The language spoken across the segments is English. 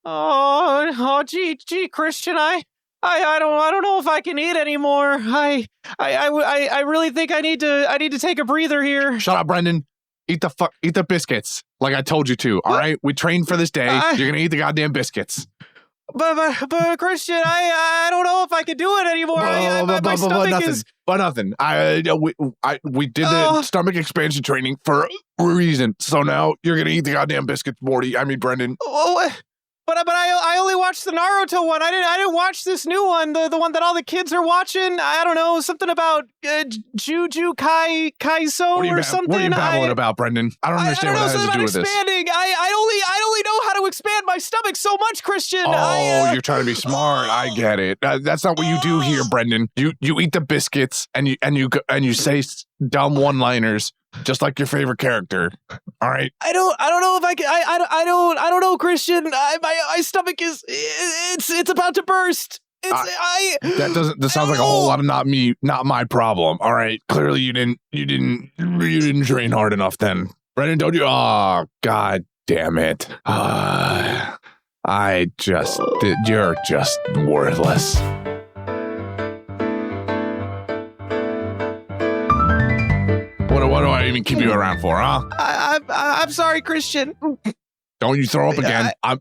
Gee, Christian, I don't know if I can eat anymore. I really think I need to take a breather here. Shut up, Brendan. Eat the biscuits, like I told you to. All right, we trained for this day. You're gonna eat the goddamn biscuits. But Christian, I don't know if I can do it anymore. My stomach is. But nothing. We did the stomach expansion training for a reason. So now you're gonna eat the goddamn biscuits, Brendan. But I only watched the Naruto one. I didn't watch this new one, the one that all the kids are watching. I don't know, something about Juju Kaiso or something. What are you babbling about, Brendan? I don't understand what that has to do with this. I only know how to expand my stomach so much, Christian. You're trying to be smart. I get it. That's not what you do here, Brendan. You eat the biscuits and you say dumb one-liners. Just like your favorite character. All right. I don't know if I can. I don't know, Christian. My stomach is. It's about to burst. That sounds like a whole lot of not my problem. All right. Clearly you didn't train hard enough then. Brendan, don't you? Oh, God damn it. You're just worthless. What do I even keep you around for, huh? I'm sorry, Christian. Don't you throw up again. I'm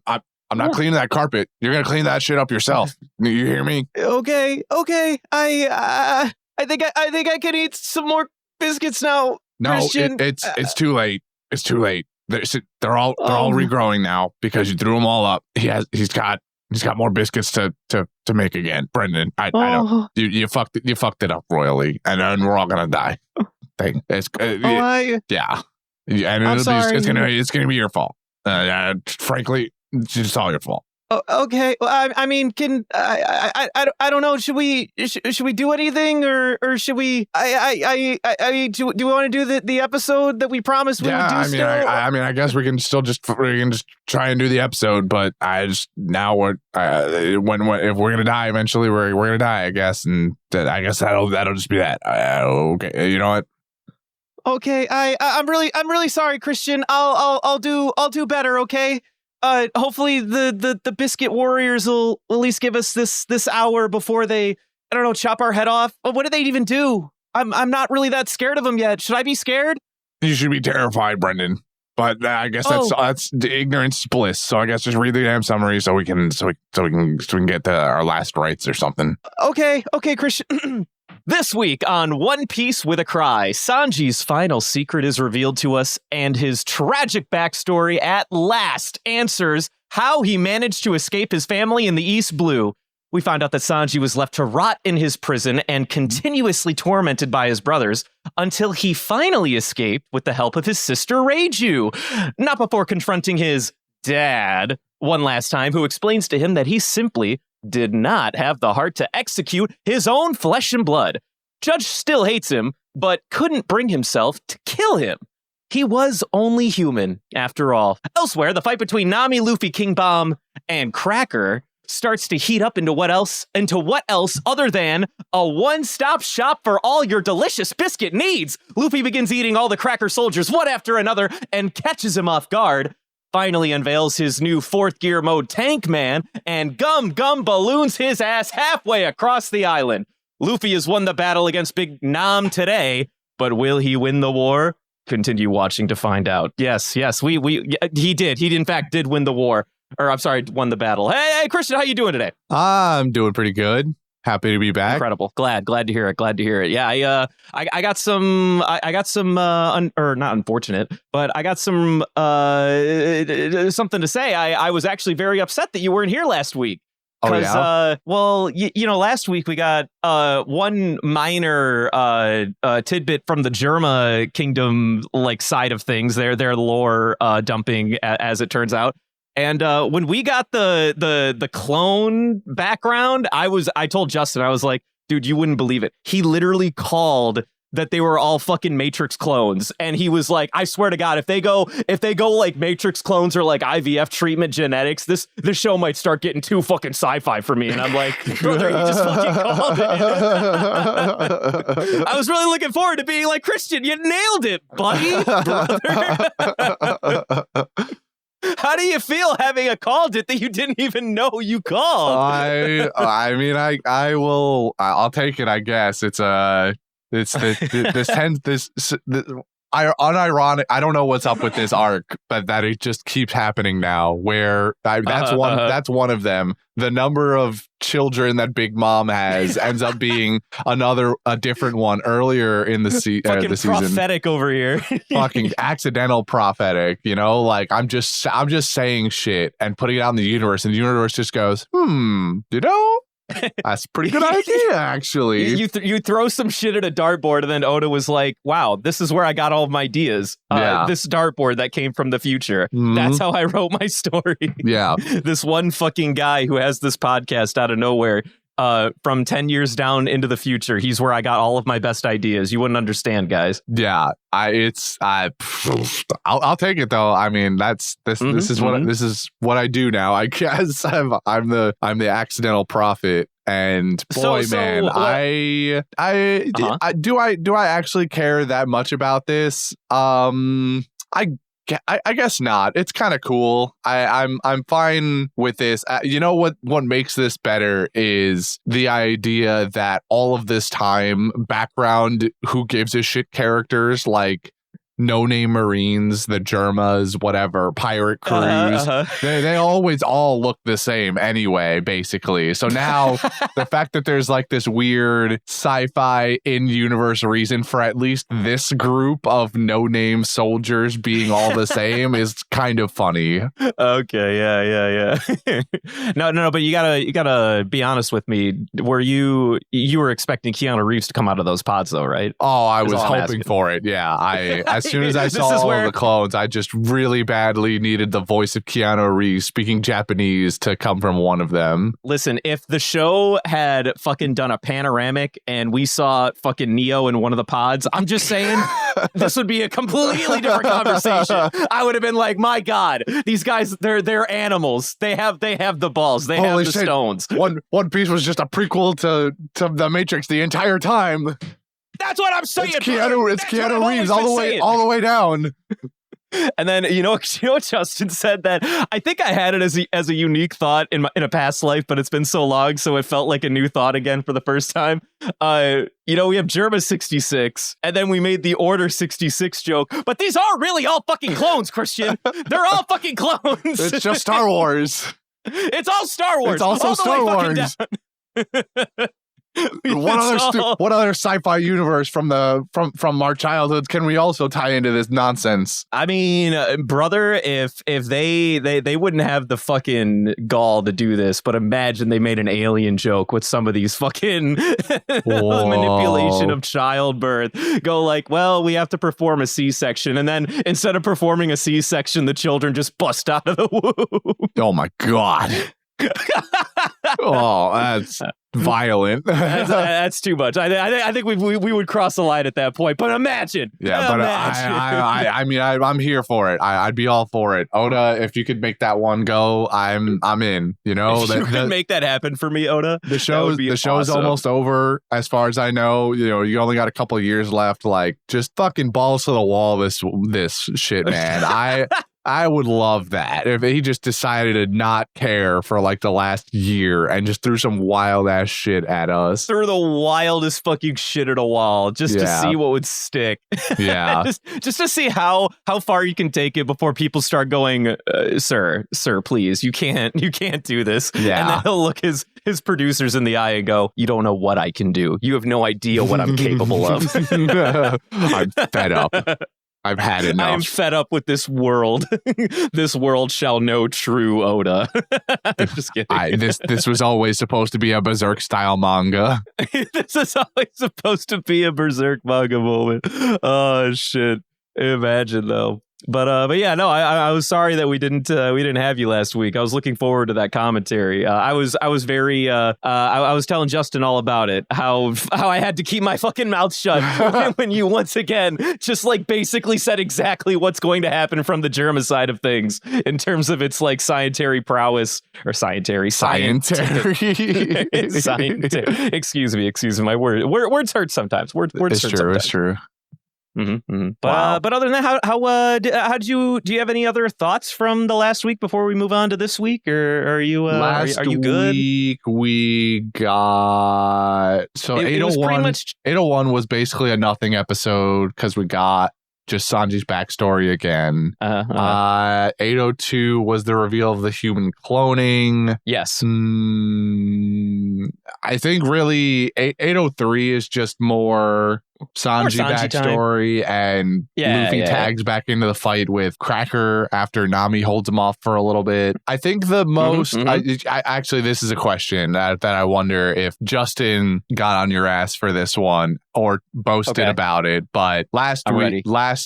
not cleaning that carpet. You're gonna clean that shit up yourself. You hear me? Okay. I think I can eat some more biscuits now. No, Christian. It's too late. It's too late. They're all regrowing now because you threw them all up. He's got more biscuits to make again. Brendan, I don't. You fucked it up royally, and then we're all gonna die. Yeah, and it's gonna be your fault. Frankly, it's just all your fault. Okay. Well, I mean, I don't know. Should we do anything or should we? Do we want to do the episode that we promised we would do? I guess we can just try and do the episode, but if we're gonna die eventually, we're gonna die, I guess, and I guess that'll just be that. Okay, you know what? Okay, I'm really sorry, Christian. I'll do better. Okay. Hopefully the Biscuit Warriors will at least give us this hour before they, I don't know, chop our head off. What do they even do? I'm not really that scared of them yet. Should I be scared? You should be terrified, Brendan. But I guess that's the ignorance bliss. So I guess just read the damn summary so we can get to our last rites or something. Okay, Christian. This week on One Piece with a Cry, Sanji's final secret is revealed to us, and his tragic backstory at last answers how he managed to escape his family in the East Blue. We find out that Sanji was left to rot in his prison and continuously tormented by his brothers until he finally escaped with the help of his sister Reiju. Not before confronting his dad one last time, who explains to him that he simply did not have the heart to execute his own flesh and blood. Judge still hates him, but couldn't bring himself to kill him. He was only human, after all. Elsewhere, the fight between Nami, Luffy, King Bomb, and Cracker starts to heat up into what else other than a one-stop shop for all your delicious biscuit needs. Luffy begins eating all the Cracker soldiers one after another and catches him off guard. Finally unveils his new fourth gear mode Tank Man, and Gum balloons his ass halfway across the island. Luffy has won the battle against Big Nam today, but will he win the war? Continue watching to find out. Yes, he did. He in fact did win the war. Or I'm sorry, won the battle. Hey, Christian, how you doing today? I'm doing pretty good. Happy to be back. Incredible. Glad to hear it. Yeah, I got some or not unfortunate, but I got some something to say. I was actually very upset that you weren't here last week. Because, last week we got one minor tidbit from the Germa Kingdom side of things. Their lore dumping, as it turns out. And when we got the clone background, I told Justin, I was like, dude, you wouldn't believe it. He literally called that they were all fucking Matrix clones. And he was like, I swear to God, if they go like Matrix clones or like IVF treatment genetics, this show might start getting too fucking sci-fi for me. And I'm like, brother, you just fucking called it. I was really looking forward to being like, Christian, you nailed it, buddy, brother. How do you feel having a called it that you didn't even know you called? I mean, I'll take it. I guess it's unironic. I don't know what's up with this arc, but that it just keeps happening now. Where that's one of them. The number of children that Big Mom has ends up being a different one earlier in the season. Prophetic over here. Fucking accidental prophetic. You know, like I'm just saying shit and putting it out in the universe, and the universe just goes, you know. That's a pretty good idea, actually. You throw some shit at a dartboard, and then Oda was like, wow, this is where I got all of my ideas. This dartboard that came from the future. That's how I wrote my story. Yeah. This one fucking guy who has this podcast out of nowhere, from 10 years down into the future, he's where I got all of my best ideas. You wouldn't understand, guys. Yeah. I'll take it though. I mean, this is what I do now. I guess I'm the accidental prophet. And boy, man, do I actually care that much about this? I guess not. It's kind of cool. I'm fine with this. You know what makes this better is the idea that all of this time, background who gives a shit characters like no-name Marines, the Germas, whatever, pirate crews, they always all look the same anyway, basically. So now the fact that there's like this weird sci-fi in-universe reason for at least this group of no-name soldiers being all the same is kind of funny. Okay, yeah. No, but you gotta be honest with me. Were you were expecting Keanu Reeves to come out of those pods though, right? Oh, I was hoping for it. Yeah, as soon as I saw all of the clones, I just really badly needed the voice of Keanu Reeves speaking Japanese to come from one of them. Listen, if the show had fucking done a panoramic and we saw fucking Neo in one of the pods, I'm just saying this would be a completely different conversation. I would have been like, my God, these guys, they're animals. They have the balls. They have the stones. One Piece was just a prequel to The Matrix the entire time. That's what I'm saying. It's Keanu Reeves all the way down. And then you know what Justin said, that I think I had it as a unique thought in a past life, but it's been so long, so it felt like a new thought again for the first time. We have Germa 66, and then we made the Order 66 joke, but these are really all fucking clones, Christian. They're all fucking clones. It's just Star Wars. It's all Star Wars. It's also Star Wars. What other sci-fi universe from our childhoods can we also tie into this nonsense? I mean, brother, if they wouldn't have the fucking gall to do this, but imagine they made an alien joke with some of these fucking manipulation of childbirth. Go like, well, we have to perform a C-section, and then instead of performing a C-section, the children just bust out of the womb. Oh my God. Oh, that's violent. That's too much. I think we would cross the line at that point. But imagine. Yeah, but I mean, I'm here for it. I'd be all for it. Oda, if you could make that one go, I'm in. You know, if you could make that happen for me, Oda. The show's almost over, as far as I know. You know, you only got a couple of years left. Like, just fucking balls to the wall. This shit, man. I would love that if he just decided to not care for like the last year and just threw some wild ass shit at us. Threw the wildest fucking shit at a wall just to see what would stick. Yeah. just to see how far you can take it before people start going, sir, please, you can't do this. Yeah. And then he'll look his producers in the eye and go, you don't know what I can do. You have no idea what I'm capable of. I'm fed up. I've had enough. I'm fed up with this world. This world shall know true Oda. Just kidding. This was always supposed to be a Berserk style manga. This is always supposed to be a Berserk manga moment. Oh shit! Imagine though. But yeah, no, I was sorry that we didn't have you last week. I was looking forward to that commentary. I was very I was telling Justin all about it, how I had to keep my fucking mouth shut when you once again just like basically said exactly what's going to happen from the Germa side of things in terms of its like scientific prowess or scientific. Excuse me, my words hurt sometimes. Words hurt sometimes. It's true. But other than that, do you have any other thoughts from the last week before we move on to this week, or are you are you good? Last week we got 801. 801 was basically a nothing episode because we got just Sanji's backstory again. 802 was the reveal of the human cloning. Yes. I think really 803 is just more Sanji backstory and Luffy tags back into the fight with Cracker after Nami holds him off for a little bit. I think the most I actually, this is a question that I wonder if Justin got on your ass for this one or boasted about it, but last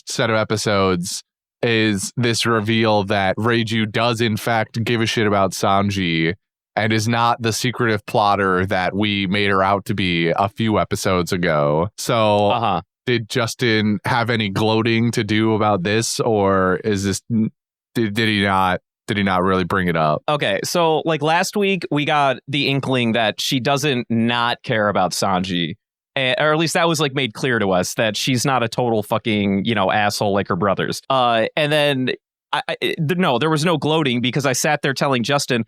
set of episodes is this reveal that Reiju does in fact give a shit about Sanji and is not the secretive plotter that we made her out to be a few episodes ago. So did Justin have any gloating to do about this, or is this did he not really bring it up? Okay, so like last week we got the inkling that she doesn't not care about Sanji. Or at least that was like made clear to us that she's not a total fucking, asshole like her brothers. And then no, there was no gloating because I sat there telling Justin,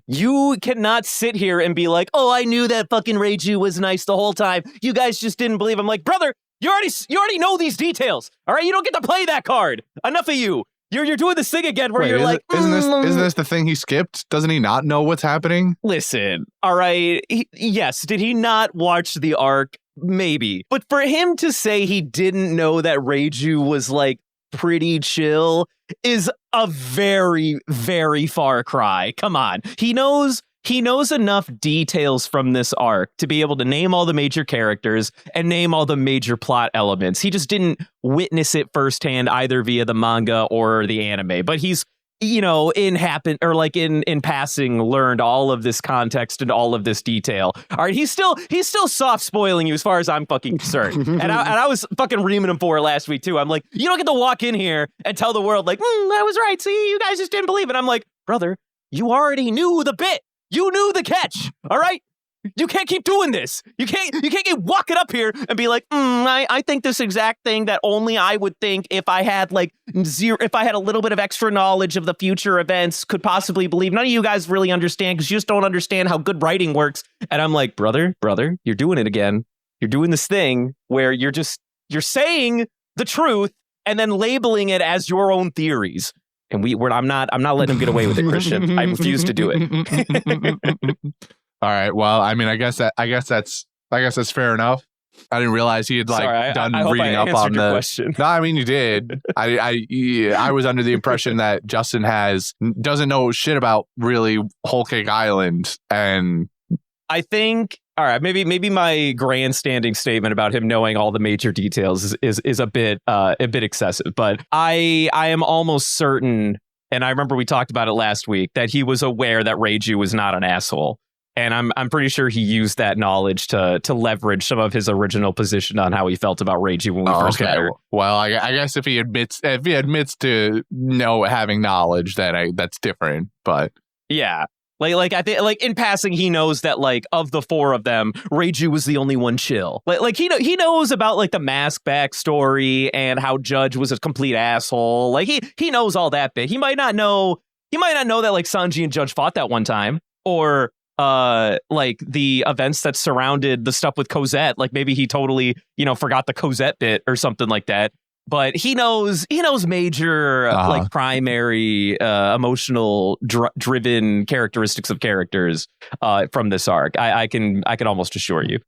you cannot sit here and be like, oh, I knew that fucking Reiju was nice the whole time. You guys just didn't believe him. Like, brother, you already know these details. All right, you don't get to play that card. Enough of you. You're doing this thing again where isn't this the thing he skipped? Doesn't he not know what's happening? Listen, all right. Yes, did he not watch the arc? Maybe. But for him to say he didn't know that Reiju was like pretty chill is a very, very far cry. Come on. He knows enough details from this arc to be able to name all the major characters and name all the major plot elements. He just didn't witness it firsthand either via the manga or the anime. But he's, in passing learned all of this context and all of this detail. All right, he's still soft spoiling you as far as I'm fucking concerned. and I was fucking reaming him for it last week too. I'm like, you don't get to walk in here and tell the world like, I was right. See, you guys just didn't believe it. I'm like, brother, you already knew the bit. You knew the catch, all right? You can't keep doing this. You can't keep walking up here and be like, I think this exact thing that only I would think if I had if I had a little bit of extra knowledge of the future events could possibly believe. None of you guys really understand because you just don't understand how good writing works. And I'm like, brother, you're doing it again. You're doing this thing where you're saying the truth and then labeling it as your own theories. And I'm not letting him get away with it, Christian. I refuse to do it. All right. Well, I mean, I guess that's fair enough. I didn't realize he had done reading up on the question. No, I mean you did. I was under the impression that Justin doesn't know shit about really Whole Cake Island, and I think. All right, maybe my grandstanding statement about him knowing all the major details is a bit excessive, but I am almost certain, and I remember we talked about it last week, that he was aware that Reiju was not an asshole, and I'm pretty sure he used that knowledge to leverage some of his original position on how he felt about Reiju when we first met her. Well, I guess if he admits to having knowledge, that's different, but yeah. Like I think in passing he knows that of the four of them, Reiju was the only one chill. He knows about the mask backstory and how Judge was a complete asshole. He knows all that bit. He might not know that Sanji and Judge fought that one time, or the events that surrounded the stuff with Cosette. Maybe he totally forgot the Cosette bit or something like that. But he knows major primary emotional driven characteristics of characters from this arc. I can almost assure you.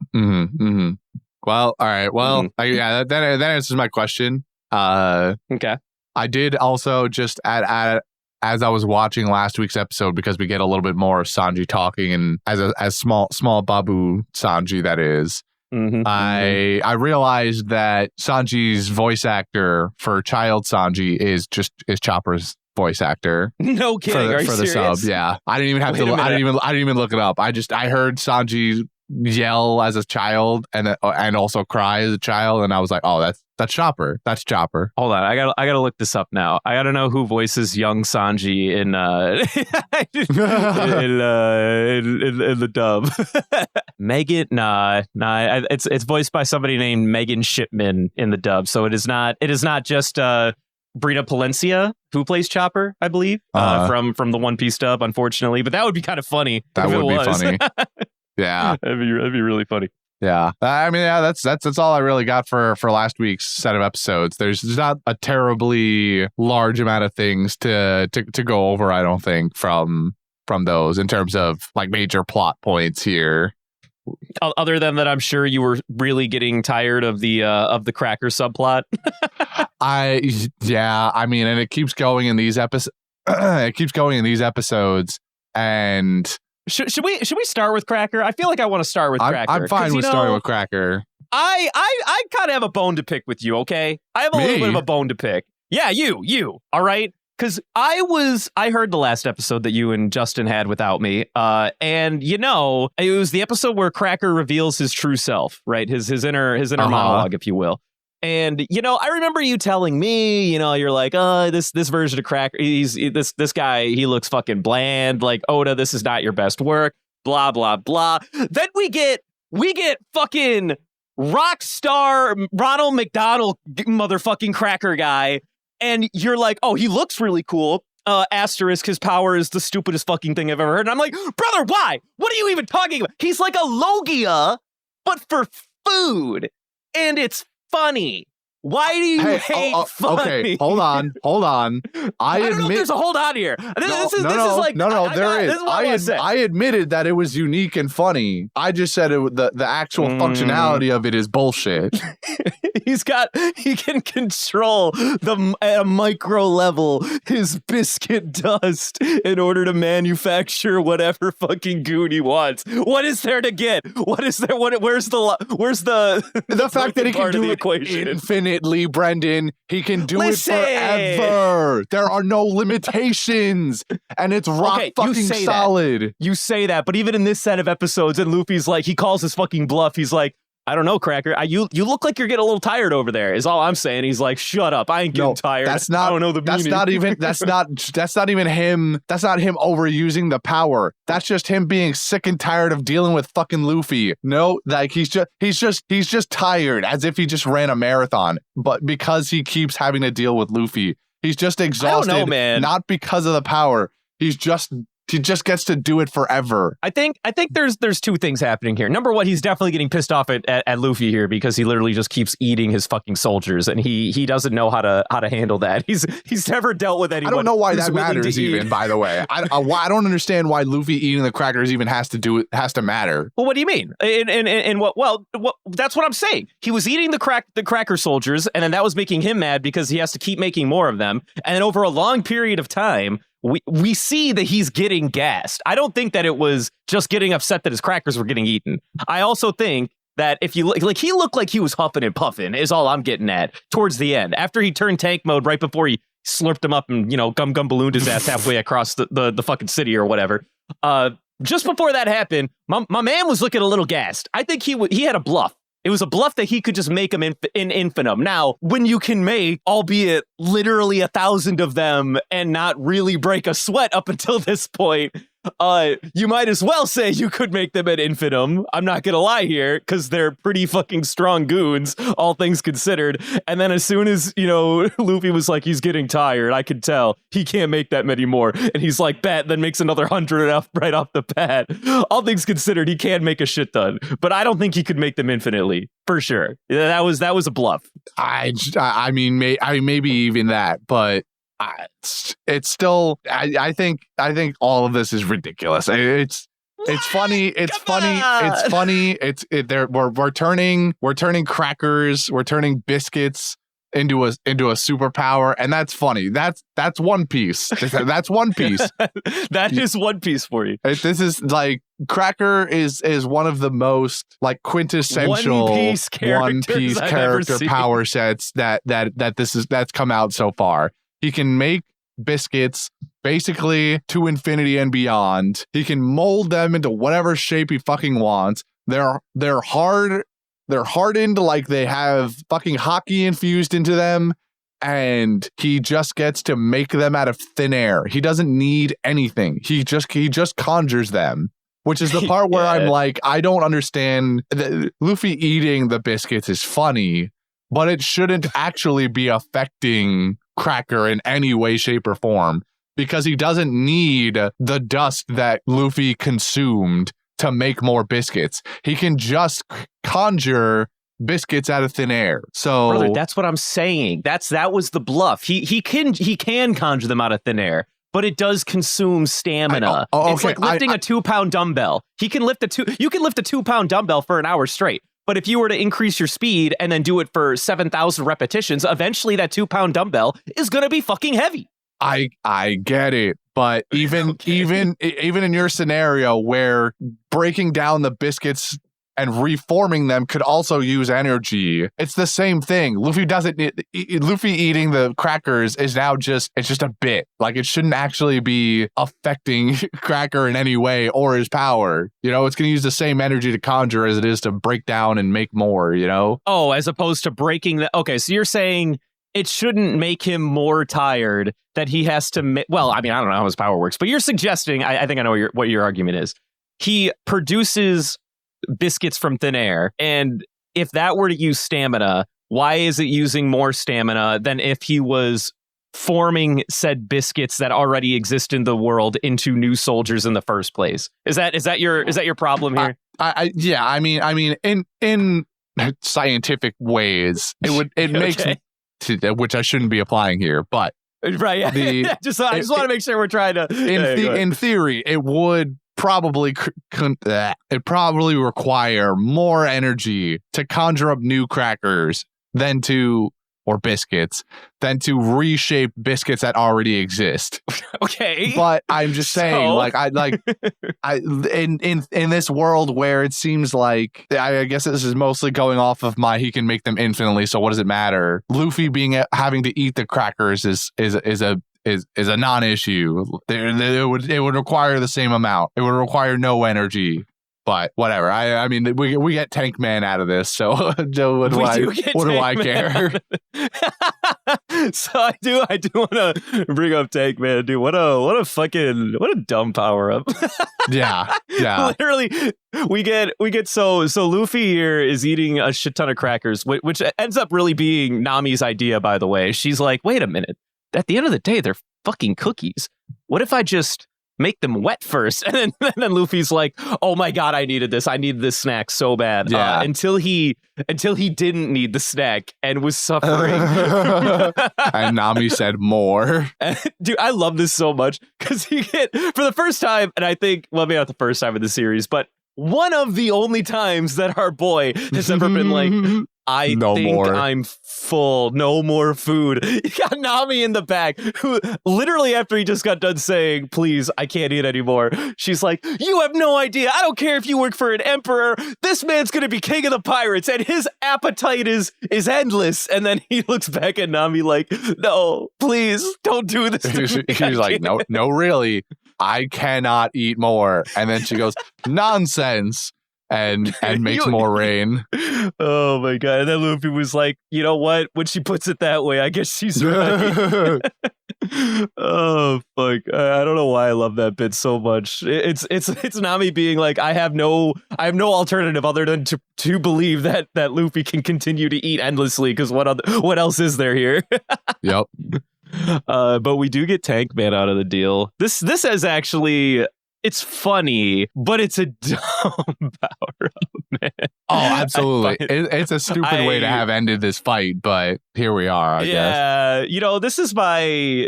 Well, all right. Well, that answers my question. Okay. I did also just add as I was watching last week's episode, because we get a little bit more of Sanji talking, and as small Babu Sanji that is. I realized that Sanji's voice actor for Child Sanji is Chopper's voice actor. No kidding. For the sub. Yeah, I didn't even have to. I didn't even look it up. I heard Sanji yell as a child and also cry as a child, and I was like, oh, that's Chopper. That's Chopper. Hold on, I gotta look this up now. I gotta know who voices young Sanji in in the dub. Megan, it's voiced by somebody named Megan Shipman in the dub. So it is not just Brina Palencia who plays Chopper, I believe, from the One Piece dub, unfortunately. But that would be kind of funny. That would be funny. Yeah, that'd be really funny. Yeah, I mean, yeah, that's all I really got for last week's set of episodes. There's not a terribly large amount of things to go over, I don't think, from those in terms of like major plot points here. Other than that, I'm sure you were really getting tired of the Cracker subplot. I mean, and it keeps going in these episodes. And should we start with Cracker? I feel like I want to start with Cracker. I'm fine with starting with Cracker. I kind of have a bone to pick with you, okay? I have a little bit of a bone to pick. Yeah, you, all right? Because I heard the last episode that you and Justin had without me, and it was the episode where Cracker reveals his true self, right? His inner monologue, if you will. And I remember you telling me, you're like, this version of Cracker, this guy, he looks fucking bland. Like, Oda, this is not your best work. Blah blah blah. Then we get fucking rock star Ronald McDonald motherfucking Cracker guy, and you're like, oh, he looks really cool. Asterisk, his power is the stupidest fucking thing I've ever heard. And I'm like, brother, why? What are you even talking about? He's like a Logia, but for food, and it's funny. Why do you hate funny? Okay, hold on. I don't know if there's a hold on here. This is like there is. I admitted that it was unique and funny. I just said the actual functionality of it is bullshit. He can control at a micro level his biscuit dust in order to manufacture whatever fucking goon he wants. What is there to get? What is there? Where's the fact that he can do the it equation? Infinitely, Brendan. He can do it forever. There are no limitations, and it's rock fucking solid. You say that, but even in this set of episodes, and Luffy's like, he calls his fucking bluff. He's like, I don't know, Cracker. You look like you're getting a little tired over there. Is all I'm saying. He's like, shut up. I ain't getting tired. That's not. I don't know the meaning. That's not even him. That's not him overusing the power. That's just him being sick and tired of dealing with fucking Luffy. No, like he's just tired, as if he just ran a marathon. But because he keeps having to deal with Luffy, he's just exhausted. I don't know, man. Not because of the power. He just gets to do it forever. I think there's two things happening here. Number one, he's definitely getting pissed off at Luffy here because he literally just keeps eating his fucking soldiers, and he doesn't know how to handle that. He's never dealt with anyone. I don't know why that matters even, by the way. I don't understand why Luffy eating the crackers even has to matter. Well, what do you mean? And what? Well, that's what I'm saying. He was eating the cracker soldiers, and then that was making him mad because he has to keep making more of them. And then over a long period of time, we see that he's getting gassed. I don't think that it was just getting upset that his crackers were getting eaten. I also think that if you look, like, he looked like he was huffing and puffing is all I'm getting at towards the end. After he turned tank mode right before he slurped him up and, gum ballooned his ass halfway across the fucking city or whatever. Just before that happened, my man was looking a little gassed. I think he had a bluff. It was a bluff that he could just make them in infinitum. Now, when you can make, albeit literally 1,000 of them and not really break a sweat up until this point, you might as well say you could make them at infinitum. I'm not gonna lie here, because they're pretty fucking strong goons, all things considered. And then as soon as, Luffy was like, he's getting tired, I could tell he can't make that many more. And he's like, bet, then makes another 100 right off the bat. All things considered, he can make a shit ton, but I don't think he could make them infinitely, for sure. That was a bluff. I mean, maybe even that, but it's still. I think all of this is ridiculous. It's funny. It's funny. We're turning crackers. We're turning biscuits into a superpower, and that's funny. That's One Piece. That's One Piece. That is One Piece for you. This is like Cracker is one of the most like quintessential One Piece character power sets that's come out so far. He can make biscuits basically to infinity and beyond. He can mold them into whatever shape he fucking wants. They're hard. They're hardened like they have fucking hockey infused into them. And he just gets to make them out of thin air. He doesn't need anything. He just conjures them, which is the part where I'm like, I don't understand. Luffy eating the biscuits is funny, but it shouldn't actually be affecting Cracker in any way, shape, or form, because he doesn't need the dust that Luffy consumed to make more biscuits. He can just conjure biscuits out of thin air. So brother, that's what I'm saying. That was the bluff. He can conjure them out of thin air, but it does consume stamina. It's like lifting a 2-pound dumbbell. You can lift a 2-pound dumbbell for an hour straight. But if you were to increase your speed and then do it for 7,000 repetitions, eventually that 2-pound dumbbell is going to be fucking heavy. I get it, but even in your scenario where breaking down the biscuits and reforming them could also use energy, it's the same thing. Luffy eating the crackers is now just a bit. Like, it shouldn't actually be affecting Cracker in any way or his power. You know, it's going to use the same energy to conjure as it is to break down and make more, you know? Oh, as opposed to breaking the... Okay, so you're saying it shouldn't make him more tired that he has to... Well, I mean, I don't know how his power works, but you're suggesting... I think I know what your argument is. He produces biscuits from thin air, and if that were to use stamina, why is it using more stamina than if he was forming said biscuits that already exist in the world into new soldiers in the first place? Is that your problem here? Yeah, I mean in scientific ways it makes, which I shouldn't be applying here, but right, I just want to make sure we're trying to in theory it would probably require more energy to conjure up new crackers or biscuits than to reshape biscuits that already exist. Okay, but I'm just saying, in this world where it seems like, I guess this is mostly going off of he can make them infinitely. So what does it matter? Luffy having to eat the crackers is a non-issue. It would require the same amount. It would require no energy. But whatever. I mean, we get Tank Man out of this, so what do I care? So I do want to bring up Tank Man, dude. What a dumb power up. Yeah. Literally, we get so Luffy here is eating a shit ton of crackers, which ends up really being Nami's idea, by the way. She's like, wait a minute. At the end of the day, they're fucking cookies. What if I just make them wet first? And then Luffy's like, oh my god, I needed this snack so bad. Yeah. Until he didn't need the snack and was suffering. And Nami said more. Dude, I love this so much because for the first time, and I think, well, maybe not the first time in the series, but one of the only times that our boy has ever been like, I think I'm full. No more food. You got Nami in the back, who literally after he just got done saying, please, I can't eat anymore. She's like, you have no idea. I don't care if you work for an emperor. This man's going to be king of the pirates and his appetite is endless. And then he looks back at Nami like, no, please don't do this to me. She's like, no, really. I cannot eat more. And then she goes, nonsense. And makes more rain. Oh my god. And then Luffy was like, you know what? When she puts it that way, I guess she's right. Oh fuck. I don't know why I love that bit so much. It's Nami being like, I have no alternative other than to believe that Luffy can continue to eat endlessly, because what else is there here? Yep. But we do get Tank Man out of the deal. This is actually, it's funny, but it's a dumb power up, man. Oh, absolutely. It's a stupid way to have ended this fight, but here we are, I guess. Yeah, you know, this is my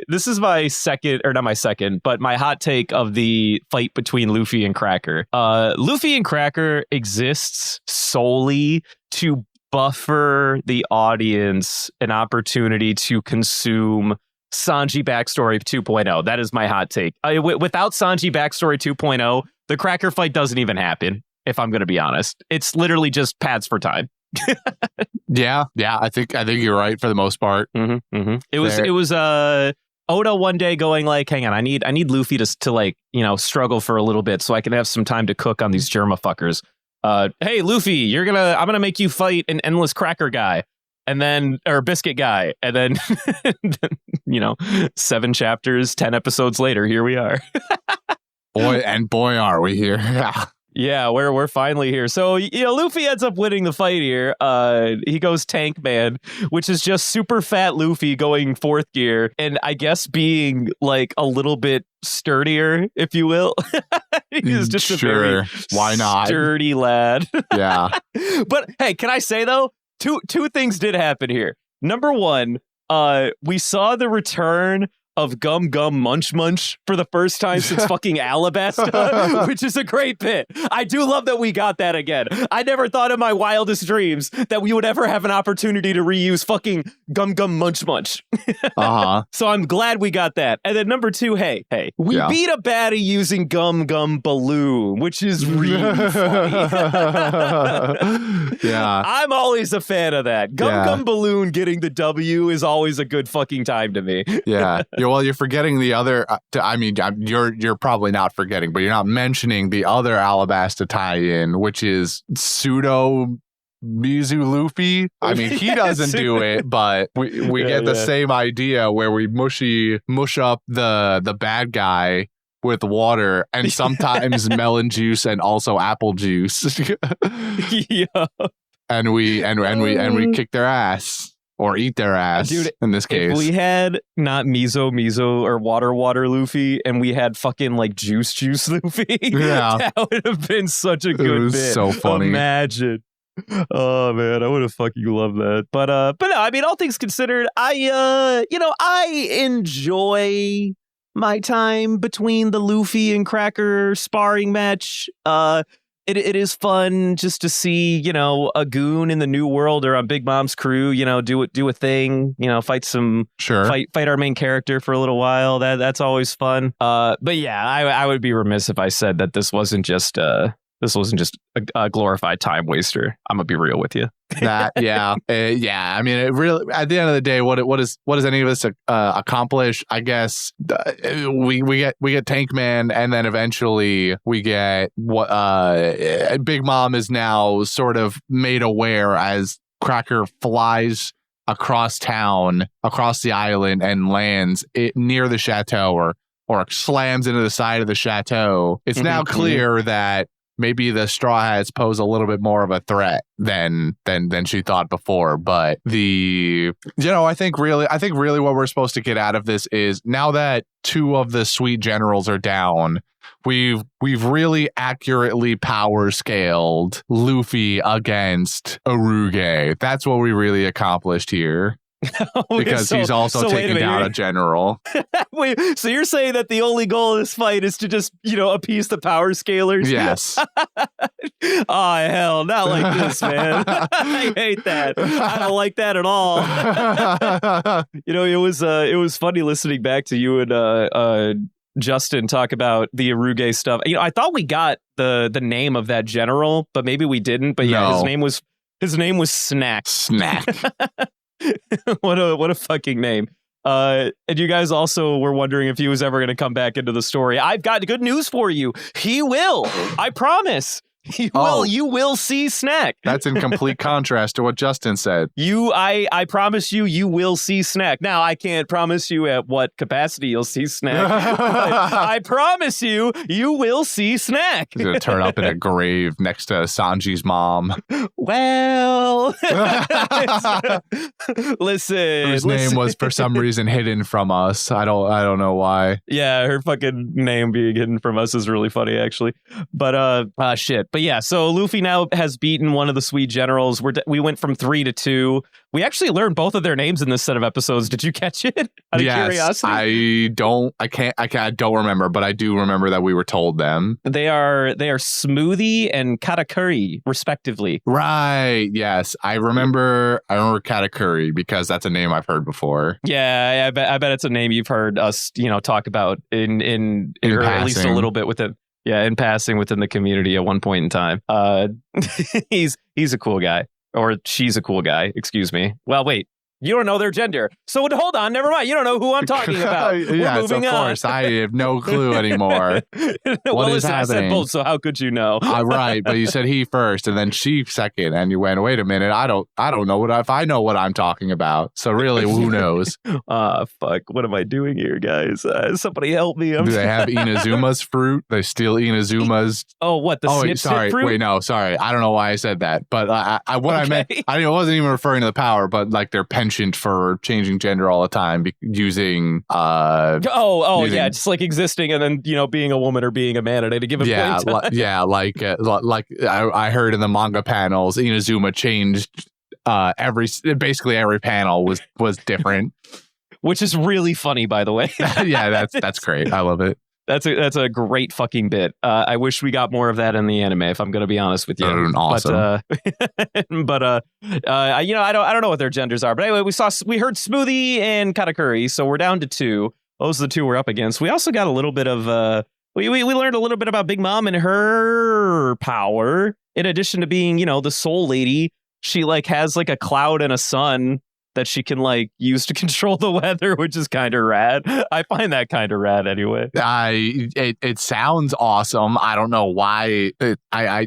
second, or not my second, but my hot take of the fight between Luffy and Cracker. Luffy and Cracker exists solely to buffer the audience an opportunity to consume Sanji backstory 2.0. That is my hot take. Without Sanji backstory 2.0, the Cracker fight doesn't even happen, if I'm going to be honest. It's literally just pads for time. Yeah, I think you're right for the most part. Mm-hmm, mm-hmm. It was Oda one day going like, hang on, I need Luffy to like, you know, struggle for a little bit so I can have some time to cook on these Germa fuckers. Hey, Luffy, I'm gonna make you fight an endless cracker guy. And then, or biscuit guy. And then, 7 chapters, 10 episodes later, here we are. boy, are we here. Yeah, we're finally here. So, Luffy ends up winning the fight here. He goes Tank Man, which is just super fat Luffy going 4th gear. And I guess being like a little bit sturdier, if you will. He's just a very why not? Sturdy lad. Yeah. But hey, can I say though, two things did happen here. Number one, we saw the return of Gum Gum Munch Munch for the first time since fucking Alabasta, which is a great bit. I do love that we got that again. I never thought in my wildest dreams that we would ever have an opportunity to reuse fucking Gum Gum Munch Munch. So I'm glad we got that. And then number 2, hey, we beat a baddie using Gum Gum Balloon, which is really funny. Yeah. I'm always a fan of that. Gum Balloon getting the W is always a good fucking time to me. Yeah. Well, you're forgetting the other. You're probably not forgetting, but you're not mentioning the other Alabasta tie-in, which is pseudo Mizu Luffy. I mean, he doesn't do it, but we get the same idea where we mush up the bad guy with water and sometimes melon juice and also apple juice. Yeah. And we kick their ass. Or eat their ass, dude, in this case. If we had not Mizo or water Luffy, and we had fucking like juice Luffy, that would have been such a good bit. So funny. Imagine. Oh man, I would have fucking loved that. But no, I mean, all things considered, I enjoy my time between the Luffy and Cracker sparring match. It is fun just to see, a goon in the new world or on Big Mom's crew, do a thing, fight our main character for a little while. That's always fun. But yeah, I would be remiss if I said that this wasn't just a glorified time waster. I'm gonna be real with you. I mean, it really, at the end of the day, what does any of us accomplish? I guess we get Tank Man, and then eventually we get what Big Mom is now sort of made aware as Cracker flies across town, across the island, and lands near the chateau or slams into the side of the chateau. It's now clear that maybe the Straw Hats pose a little bit more of a threat than she thought before. But I think really what we're supposed to get out of this is, now that 2 of the sweet generals are down, we've really accurately power scaled Luffy against Uruge. That's what we really accomplished here. Because he's also taking down a general. Wait, so you're saying that the only goal of this fight is to just, appease the power scalers? Yes. Oh, hell, not like this, man. I hate that. I don't like that at all. It was funny listening back to you and Justin talk about the Uruge stuff. I thought we got the name of that general, but maybe we didn't. But yeah, no. his name was Snack. Snack. What a fucking name. And you guys also were wondering if he was ever going to come back into the story. I've got good news for you. He will. I promise. He will. You will see Snack. That's in complete contrast to what Justin said. I promise you will see Snack. Now, I can't promise you at what capacity you'll see Snack. I promise you will see Snack. He's going to turn up in a grave next to Sanji's mom. Well, listen. Whose name was for some reason hidden from us. I don't know why. Yeah, her fucking name being hidden from us is really funny, actually. But shit. But yeah, so Luffy now has beaten one of the sweet generals. We went from 3 to 2. We actually learned both of their names in this set of episodes. Did you catch it? Out of curiosity? I don't remember, but I do remember that we were told them. They are Smoothie and Katakuri, respectively. Right. Yes, I remember Katakuri because that's a name I've heard before. Yeah, I bet it's a name you've heard us, talk about in or passing. at least a little bit with it. Yeah, in passing within the community at one point in time. He's a cool guy. Or she's a cool guy, excuse me. Well, wait. You don't know their gender. So hold on, never mind. You don't know who I'm talking about. Yes, of course. I have no clue anymore. What is happening? I said both, so how could you know? Right, but you said he first and then she second, and you went, wait a minute, I don't know if I know what I'm talking about. So really, who knows? Fuck. What am I doing here, guys? Somebody help me. Do they have Inazuma's fruit? They steal Inazuma's. Oh, what? The snip sorry. fruit? Wait, no, sorry. I don't know why I said that. But I meant, I wasn't even referring to the power, but like their penchant for changing gender all the time using yeah, just like existing and then being a woman or being a man at any given point. I heard in the manga panels, Inazuma changed basically every panel was different, which is really funny, by the way. Yeah, that's great. I love it. That's a great fucking bit. I wish we got more of that in the anime, if I'm going to be honest with you. Awesome. But I don't know what their genders are. But anyway, we heard Smoothie and Katakuri, so we're down to 2. Those are the 2 we're up against. We also got a little bit of we learned a little bit about Big Mom and her power. In addition to being, the soul lady, she like has like a cloud and a sun that she can like use to control the weather, which is kind of rad. I find that kind of rad anyway. It sounds awesome. I don't know why.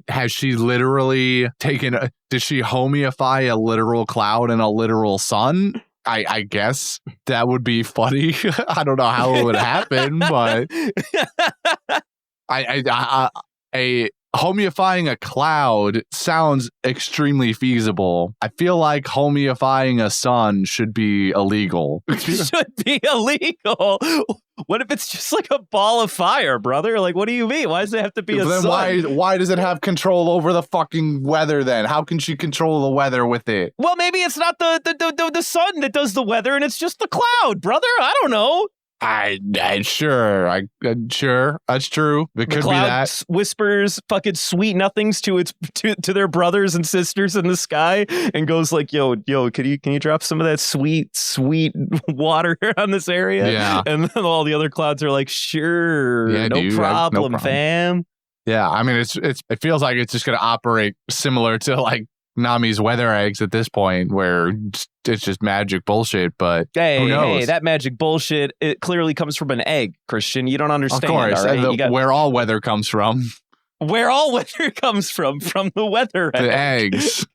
Has she literally did she homeophy a literal cloud and a literal sun? I guess that would be funny. I don't know how it would happen, but homeophying a cloud sounds extremely feasible. I feel like homeophying a sun should be illegal. Should be illegal? What if it's just like a ball of fire, brother? Like, what do you mean? Why does it have to be a sun? Why does it have control over the fucking weather then? How can she control the weather with it? Well, maybe it's not the sun that does the weather and it's just the cloud, brother. I don't know. Sure, that's true. It could be that. Whispers fucking sweet nothings to their brothers and sisters in the sky and goes like, yo, can you drop some of that sweet water on this area? Yeah. And then all the other clouds are like, sure, yeah, no problem, fam. Yeah, I mean it feels like it's just gonna operate similar to like Nami's weather eggs at this point, where it's just magic bullshit, but who knows? Hey, that magic bullshit, it clearly comes from an egg, Christian. You don't understand. Of course, all right? Where all weather comes from. Where all weather comes from the weather eggs.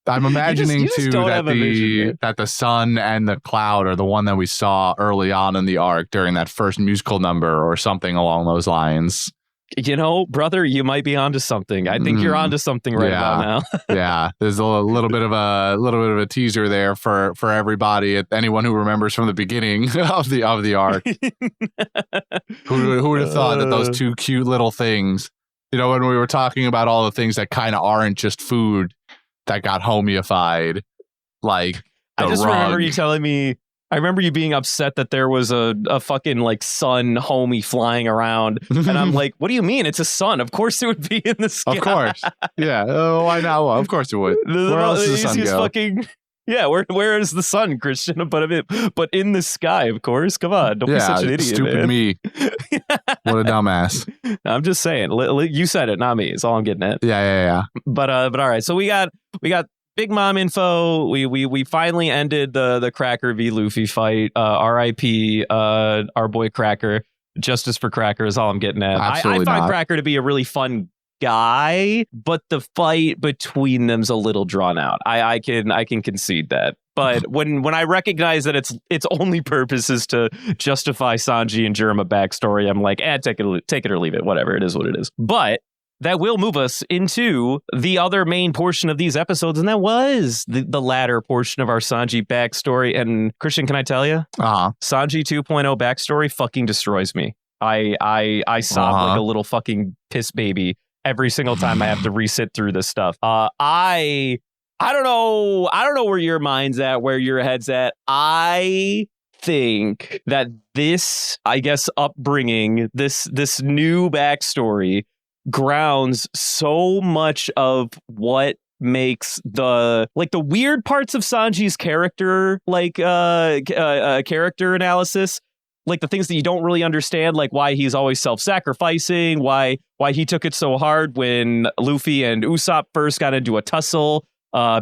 I'm imagining that the sun and the cloud are the one that we saw early on in the arc during that first musical number or something along those lines. Brother, you might be onto something. I think you're onto something right about now. Yeah, there's a little bit of a teaser there for everybody, anyone who remembers from the beginning of the arc. Who would have thought that those 2 cute little things, when we were talking about all the things that kind of aren't just food that got homeophied, like I just remember you telling me. I remember you being upset that there was a fucking like sun homie flying around. And I'm like, what do you mean? It's a sun. Of course it would be in the sky. Of course. Yeah. Oh, why not? Well, of course it would. Where else does the sun go? Where is the sun, Christian? But in the sky, of course. Come on. Don't be such an idiot, stupid man. Me. What a dumbass. I'm just saying. You said it, not me. It's all I'm getting at. Yeah. But all right. So we got Big Mom info. We finally ended the Cracker v Luffy fight. R.I.P. Our boy Cracker. Justice for Cracker is all I'm getting at. I find Cracker to be a really fun guy, but the fight between them's a little drawn out. I can concede that. But when I recognize that its only purpose is to justify Sanji and Jiraiya backstory, I'm like, take it or leave it. Whatever, it is what it is. But that will move us into the other main portion of these episodes, and that was the latter portion of our Sanji backstory. And Christian, can I tell you? Sanji 2.0 backstory fucking destroys me. I sob like a little fucking piss baby every single time I have to resit through this stuff. I don't know where your mind's at, where your head's at. I think that this, I guess, upbringing, this new backstory grounds so much of what makes the weird parts of Sanji's character, character analysis, like the things that you don't really understand, like why he's always self-sacrificing, why he took it so hard when Luffy and Usopp first got into a tussle,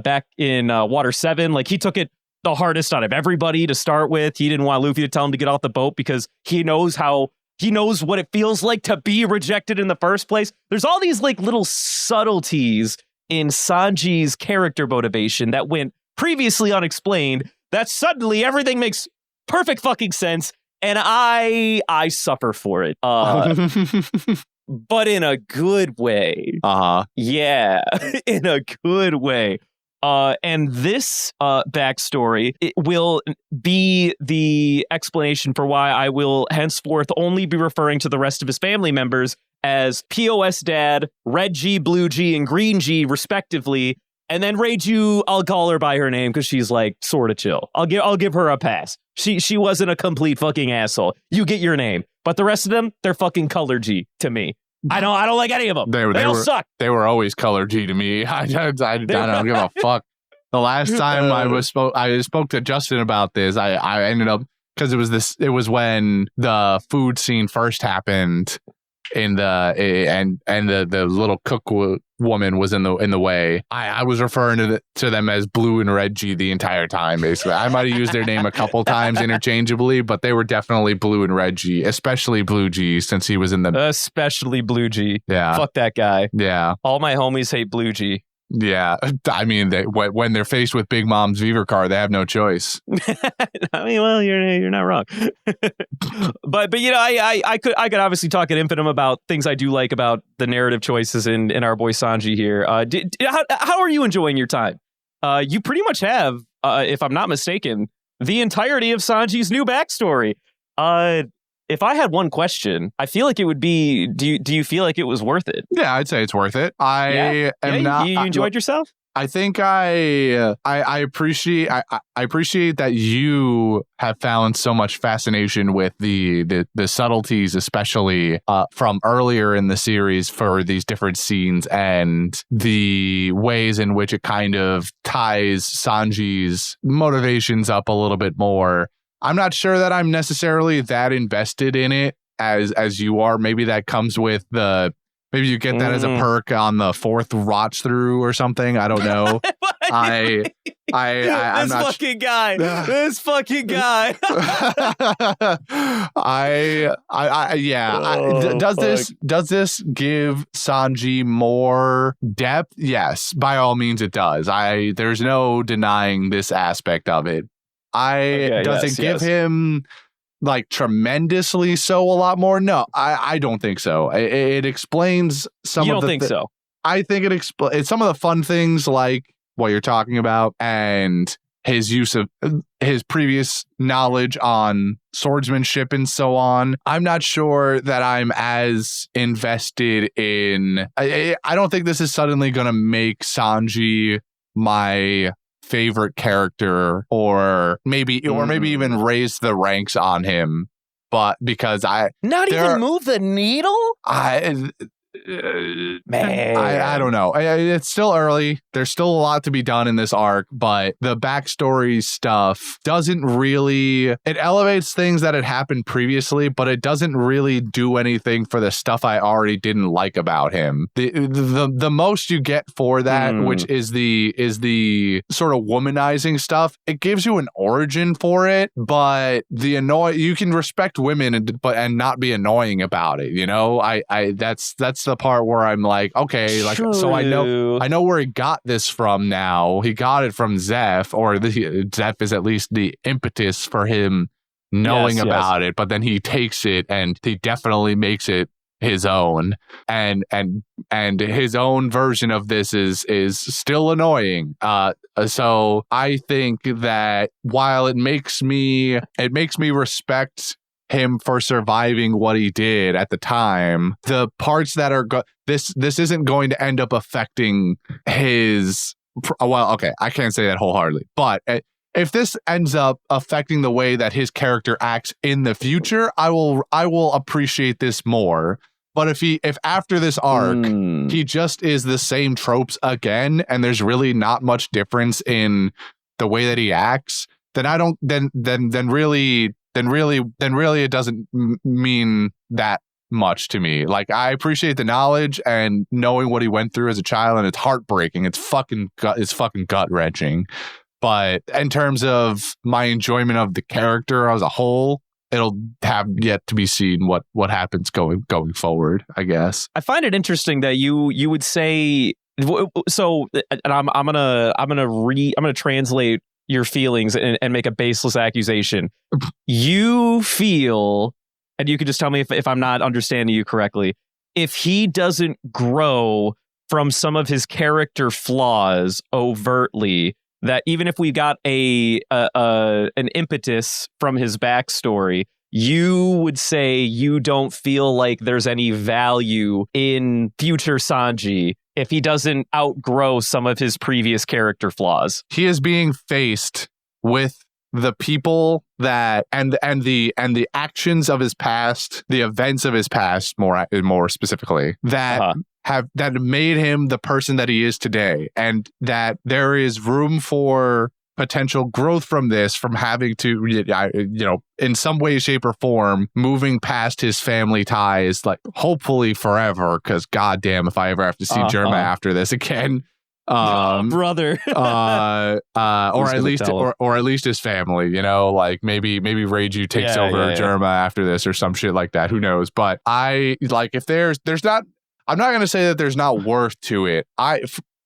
back in Water 7. Like, he took it the hardest out of everybody to start with. He didn't want Luffy to tell him to get off the boat because he knows what it feels like to be rejected in the first place. There's all these like little subtleties in Sanji's character motivation that went previously unexplained, that suddenly everything makes perfect fucking sense, and I suffer for it. But in a good way. Yeah, in a good way. And this backstory, it will be the explanation for why I will henceforth only be referring to the rest of his family members as POS Dad, Red G, Blue G, and Green G, respectively. And then Reiju, I'll call her by her name because she's like sort of chill. I'll give her a pass. She wasn't a complete fucking asshole. You get your name, but the rest of them, they're fucking color G to me. I don't like any of them. They all suck. They were always color G to me. I don't give a fuck. The last time I spoke to Justin about this, I ended up, because it was when the food scene first happened in the little cook woman was in the way. I was referring to them as Blue and Red G the entire time, basically. I might have used their name a couple times interchangeably, but they were definitely Blue and Red G, especially Blue G, since he was in the... Especially Blue G. Yeah. Fuck that guy. Yeah. All my homies hate Blue G. Yeah, I mean, when they're faced with Big Mom's Beaver car, they have no choice. I mean, well, you're not wrong. but you know, I could obviously talk ad infinitum about things I do like about the narrative choices in our boy Sanji here. How are you enjoying your time? You pretty much have, if I'm not mistaken, the entirety of Sanji's new backstory. If I had one question, I feel like it would be, do you feel like it was worth it? Yeah, I'd say it's worth it. I am not. You enjoyed yourself? I think I appreciate that you have found so much fascination with the subtleties, especially from earlier in the series for these different scenes and the ways in which it kind of ties Sanji's motivations up a little bit more. I'm not sure that I'm necessarily that invested in it as you are. Maybe that comes with maybe you get that as a perk on the fourth watch through or something. I don't know. I'm not fucking guy. This fucking guy. Does this give Sanji more depth? Yes, by all means it does. There's no denying this aspect of it. Does it give him like tremendously so a lot more? No, I don't think so. It explains some of the... You don't think so? I think it explains some of the fun things like what you're talking about and his use of his previous knowledge on swordsmanship and so on. I'm not sure that I'm as invested in... I don't think this is suddenly going to make Sanji my favorite character or maybe even raise the ranks on him, but because even move the needle. Man, I don't know. It's still early. There's still a lot to be done in this arc, but the backstory stuff doesn't really... It elevates things that had happened previously, but it doesn't really do anything for the stuff I already didn't like about him. The most you get for that, which is the sort of womanizing stuff, it gives you an origin for it, but you can respect women and not be annoying about it. You know, that's the part where I'm like, okay, like, true. So I know where he got this from now. He got it from Zeph, or Zeph is at least the impetus for him knowing about it, but then he takes it and he definitely makes it his own, and his own version of this is still annoying. So I think that while it makes me respect him for surviving what he did at the time, the parts that are this isn't going to end up affecting his... Well, okay, I can't say that wholeheartedly, but if this ends up affecting the way that his character acts in the future, I will appreciate this more. But if after this arc he just is the same tropes again and there's really not much difference in the way that he acts, then I don't then really it doesn't mean that much to me. Like, I appreciate the knowledge and knowing what he went through as a child, and it's heartbreaking. It's fucking gut wrenching. But in terms of my enjoyment of the character as a whole, it'll have yet to be seen what happens going forward, I guess. I find it interesting that you would say so, and I'm gonna translate your feelings and make a baseless accusation. You feel, and you can just tell me if I'm not understanding you correctly, if he doesn't grow from some of his character flaws overtly, that even if we got an impetus from his backstory, you would say you don't feel like there's any value in future Sanji if he doesn't outgrow some of his previous character flaws. He is being faced with the people that and the actions of his past, the events of his past, more specifically, that have made him the person that he is today, and that there is room for potential growth from this, from having to, in some way, shape, or form, moving past his family ties, like hopefully forever, because goddamn, if I ever have to see Germa after this again. Brother. or at least his family, like maybe Reiju takes over Germa after this or some shit like that. Who knows? But if there's not, I'm not going to say that there's not worth to it.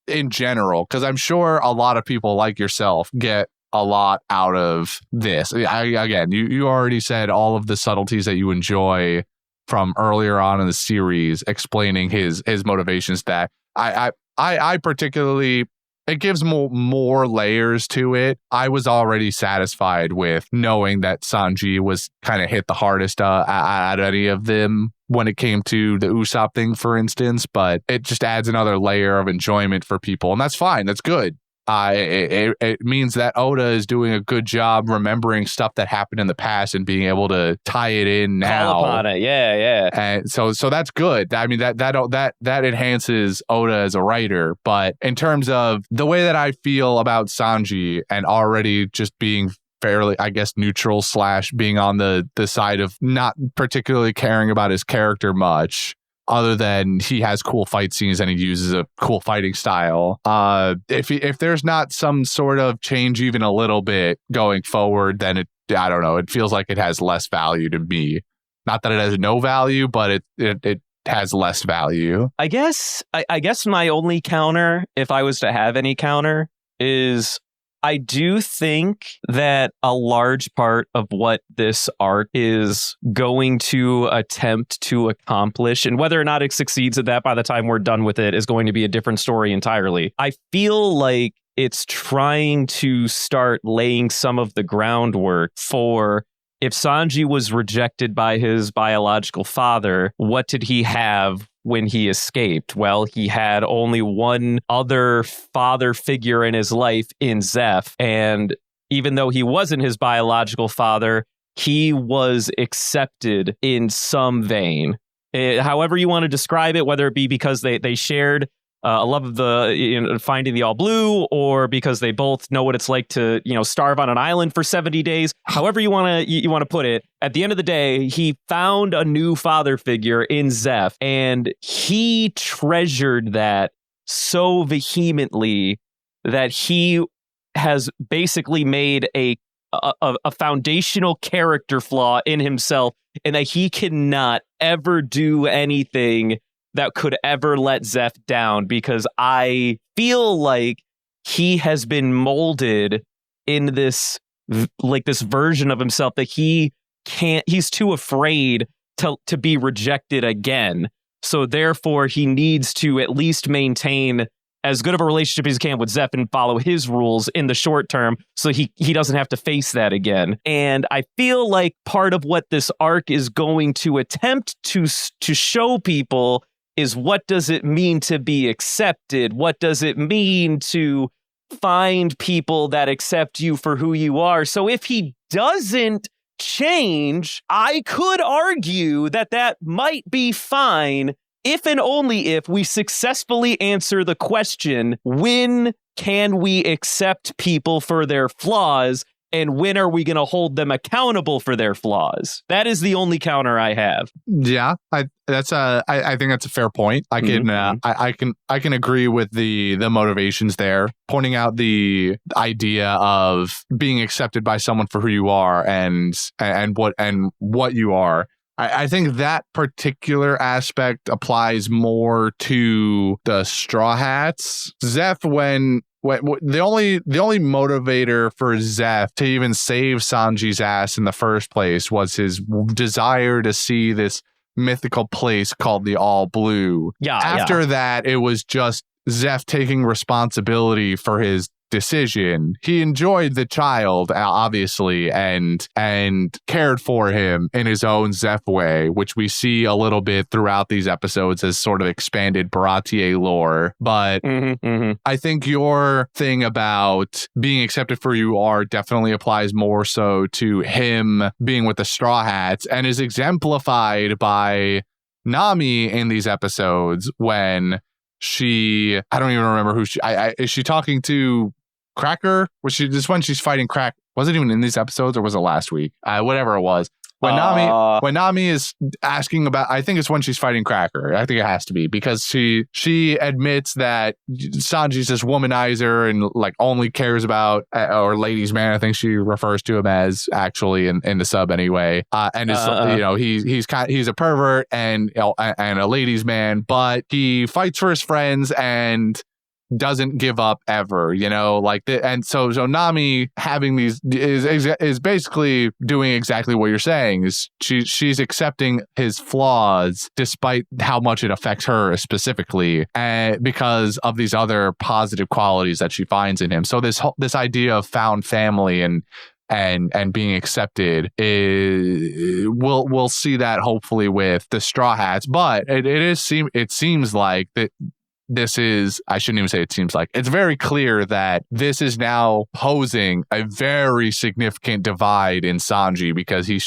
In general, because I'm sure a lot of people like yourself get a lot out of this. Again, you already said all of the subtleties that you enjoy from earlier on in the series, explaining his motivations. That I particularly, it gives more layers to it. I was already satisfied with knowing that Sanji was kind of hit the hardest out of any of them when it came to the Usopp thing, for instance, but it just adds another layer of enjoyment for people, and that's fine. That's good. It means that Oda is doing a good job remembering stuff that happened in the past and being able to tie it in now. Call upon it, yeah. And so that's good. I mean, that enhances Oda as a writer. But in terms of the way that I feel about Sanji, and already just being fairly, I guess, neutral / being on the side of not particularly caring about his character much, other than he has cool fight scenes and he uses a cool fighting style. If there's not some sort of change even a little bit going forward, then I don't know, it feels like it has less value to me. Not that it has no value, but it has less value. I guess my only counter, if I was to have any counter, is I do think that a large part of what this arc is going to attempt to accomplish, and whether or not it succeeds at that by the time we're done with it, is going to be a different story entirely. I feel like it's trying to start laying some of the groundwork for, if Sanji was rejected by his biological father, what did he have when he escaped? Well, he had only one other father figure in his life in Zeph. And even though he wasn't his biological father, he was accepted in some vein. However you want to describe it, whether it be because they shared a love of the finding the all blue, or because they both know what it's like to starve on an island for 70 days. However you want to put it, at the end of the day, he found a new father figure in Zeph, and he treasured that so vehemently that he has basically made a foundational character flaw in himself, and that he cannot ever do anything that could ever let Zeph down, because I feel like he has been molded in this version of himself that he's too afraid to be rejected again. So therefore he needs to at least maintain as good of a relationship as he can with Zeph and follow his rules in the short term, so he doesn't have to face that again. And I feel like part of what this arc is going to attempt to show people is, what does it mean to be accepted? What does it mean to find people that accept you for who you are? So if he doesn't change, I could argue that might be fine, if and only if we successfully answer the question, when can we accept people for their flaws? And when are we going to hold them accountable for their flaws? That is the only counter I have. Yeah, I think that's a fair point. I can agree with the motivations there, pointing out the idea of being accepted by someone for who you are and what you are. I think that particular aspect applies more to the Straw Hats. Zeph, when the only motivator for Zeph to even save Sanji's ass in the first place was his desire to see this mythical place called the All Blue. After that, it was just Zeph taking responsibility for his decision. He enjoyed the child, obviously, and cared for him in his own Zeph way, which we see a little bit throughout these episodes as sort of expanded Baratier lore. But I think your thing about being accepted for who you are definitely applies more so to him being with the Straw Hats, and is exemplified by Nami in these episodes when I don't even remember who is she talking to Cracker? Was she just when she's fighting Crack? Was it even in these episodes or was it last week? Whatever it was. When Nami is asking about, I think it's when she's fighting Cracker. I think it has to be because she admits that Sanji's this womanizer and like only cares about or ladies' man. I think she refers to him as actually in the sub anyway. And is he's a pervert and a ladies' man, but he fights for his friends and doesn't give up ever, and so Nami having these is basically doing exactly what you're saying. Is she's accepting his flaws despite how much it affects her specifically, and because of these other positive qualities that she finds in him. So this idea of found family and being accepted we'll see that hopefully with the Straw Hats, but it seems like that. I shouldn't even say it seems like. It's very clear that this is now posing a very significant divide in Sanji because he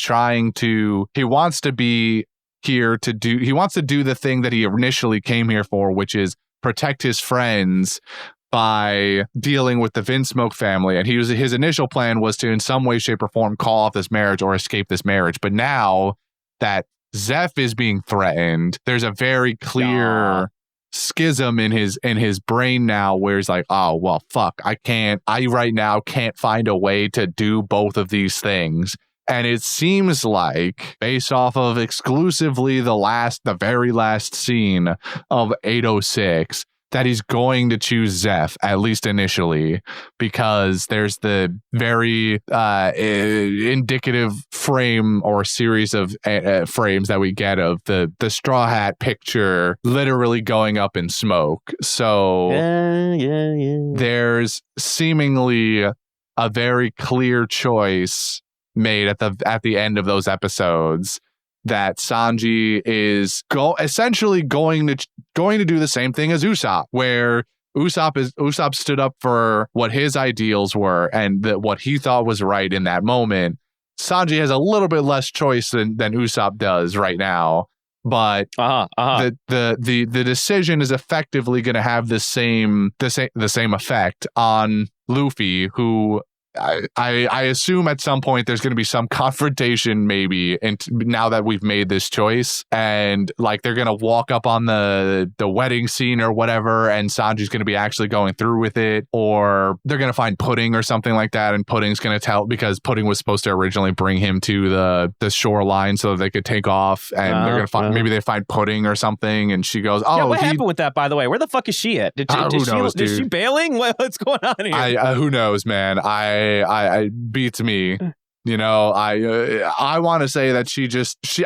wants to be here he wants to do the thing that he initially came here for, which is protect his friends by dealing with the Vinsmoke family. And his initial plan was to in some way, shape or form call off this marriage or escape this marriage. But now that Zeph is being threatened, there's a very clear schism in his brain now where he's like, oh well, fuck, I right now can't find a way to do both of these things. And it seems like, based off of exclusively the very last scene of 806, that he's going to choose Zeph, at least initially, because there's the very indicative frame or series of frames that we get of the Straw Hat picture literally going up in smoke. So there's seemingly a very clear choice made at the end of those episodes that Sanji is essentially going to do the same thing as Usopp, where Usopp stood up for what his ideals were and what he thought was right in that moment. Sanji has a little bit less choice than Usopp does right now, but the decision is effectively going to have the same effect on Luffy, who I assume at some point there's going to be some confrontation, maybe, and now that we've made this choice, and like they're going to walk up on the wedding scene or whatever, and Sanji's going to be actually going through with it, or they're going to find Pudding or something like that, and Pudding's going to tell, because Pudding was supposed to originally bring him to the shoreline so that they could take off, and they're going to find maybe they find Pudding or something, and she goes, "Oh, yeah, what happened with that, by the way? Where the fuck is she at? Is she bailing? What's going on here? Who knows, man? I beats me. I want to say that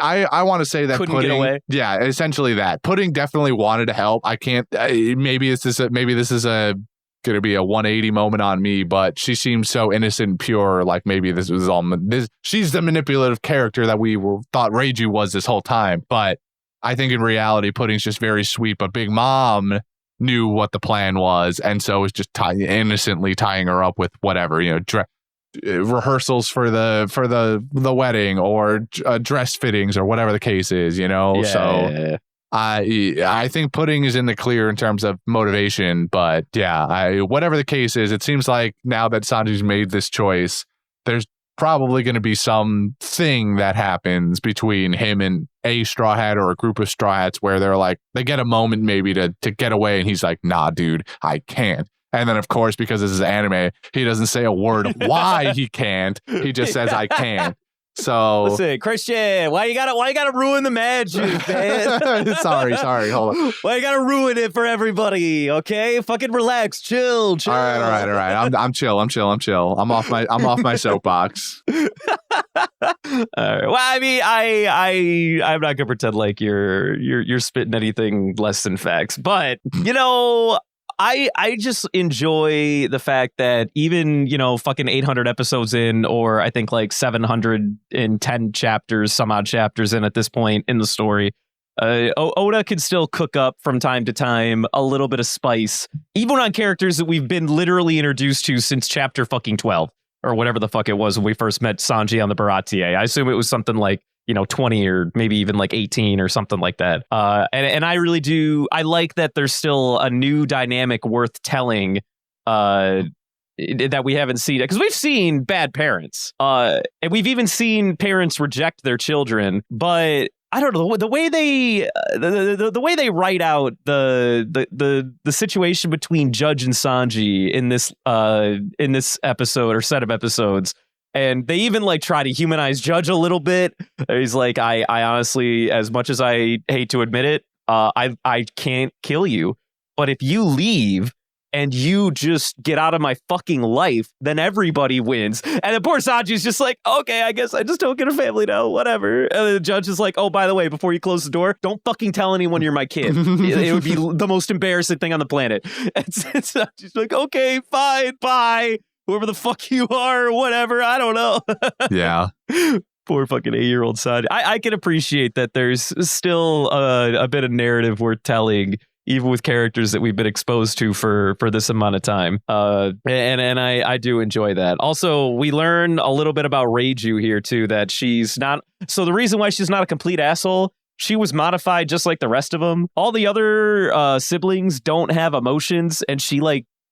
I want to say that couldn't Pudding, get away. Yeah, essentially that. Pudding definitely wanted to help. I can't. Maybe this is gonna be a 180 moment on me, but she seems so innocent and pure. Like maybe this was all. She's the manipulative character that we thought Reiju was this whole time. But I think in reality, Pudding's just very sweet. But Big Mom knew what the plan was, and so was just innocently tying her up with whatever, rehearsals for the wedding or dress fittings or whatever the case is, so I think Pudding is in the clear in terms of motivation, but whatever the case is, it seems like now that Sanji's made this choice there's probably going to be some thing that happens between him and a Straw Hat or a group of Straw Hats where they're like, they get a moment maybe to get away, and he's like, nah, dude, I can't. And then, of course, because this is anime, he doesn't say a word why he can't. He just says, I can't. So listen, Christian, why you gotta ruin the magic, man? sorry, hold on. Why you gotta ruin it for everybody? Okay, fucking relax, chill. All right. I'm chill. I'm off my soapbox. All right. Well, I mean, I'm not gonna pretend like you're spitting anything less than facts, but you know. I just enjoy the fact that even, fucking 800 episodes in, or I think like 710 chapters, some odd chapters in at this point in the story, Oda can still cook up from time to time a little bit of spice, even on characters that we've been literally introduced to since chapter fucking 12, or whatever the fuck it was when we first met Sanji on the Baratie. I assume it was something like 20 or maybe even like 18 or something like that. And I really do. I like that there's still a new dynamic worth telling that we haven't seen, because we've seen bad parents and we've even seen parents reject their children. But I don't know, the way they the way they write out the situation between Judge and Sanji in this episode or set of episodes. And they even like try to humanize Judge a little bit. He's like, I honestly, as much as I hate to admit it, I can't kill you. But if you leave and you just get out of my fucking life, then everybody wins. And the poor Sanji's just like, okay, I guess I just don't get a family now, whatever. And the Judge is like, oh, by the way, before you close the door, don't fucking tell anyone you're my kid. It would be the most embarrassing thing on the planet. And Sanji's like, okay, fine, bye. Whoever the fuck you are or whatever, I don't know. Yeah. Poor fucking 8-year-old son. I can appreciate that there's still a bit of narrative worth telling, even with characters that we've been exposed to for this amount of time. And I do enjoy that. Also, we learn a little bit about Reiju here, too, that she's not... So the reason why she's not a complete asshole, she was modified just like the rest of them. All the other siblings don't have emotions, and she,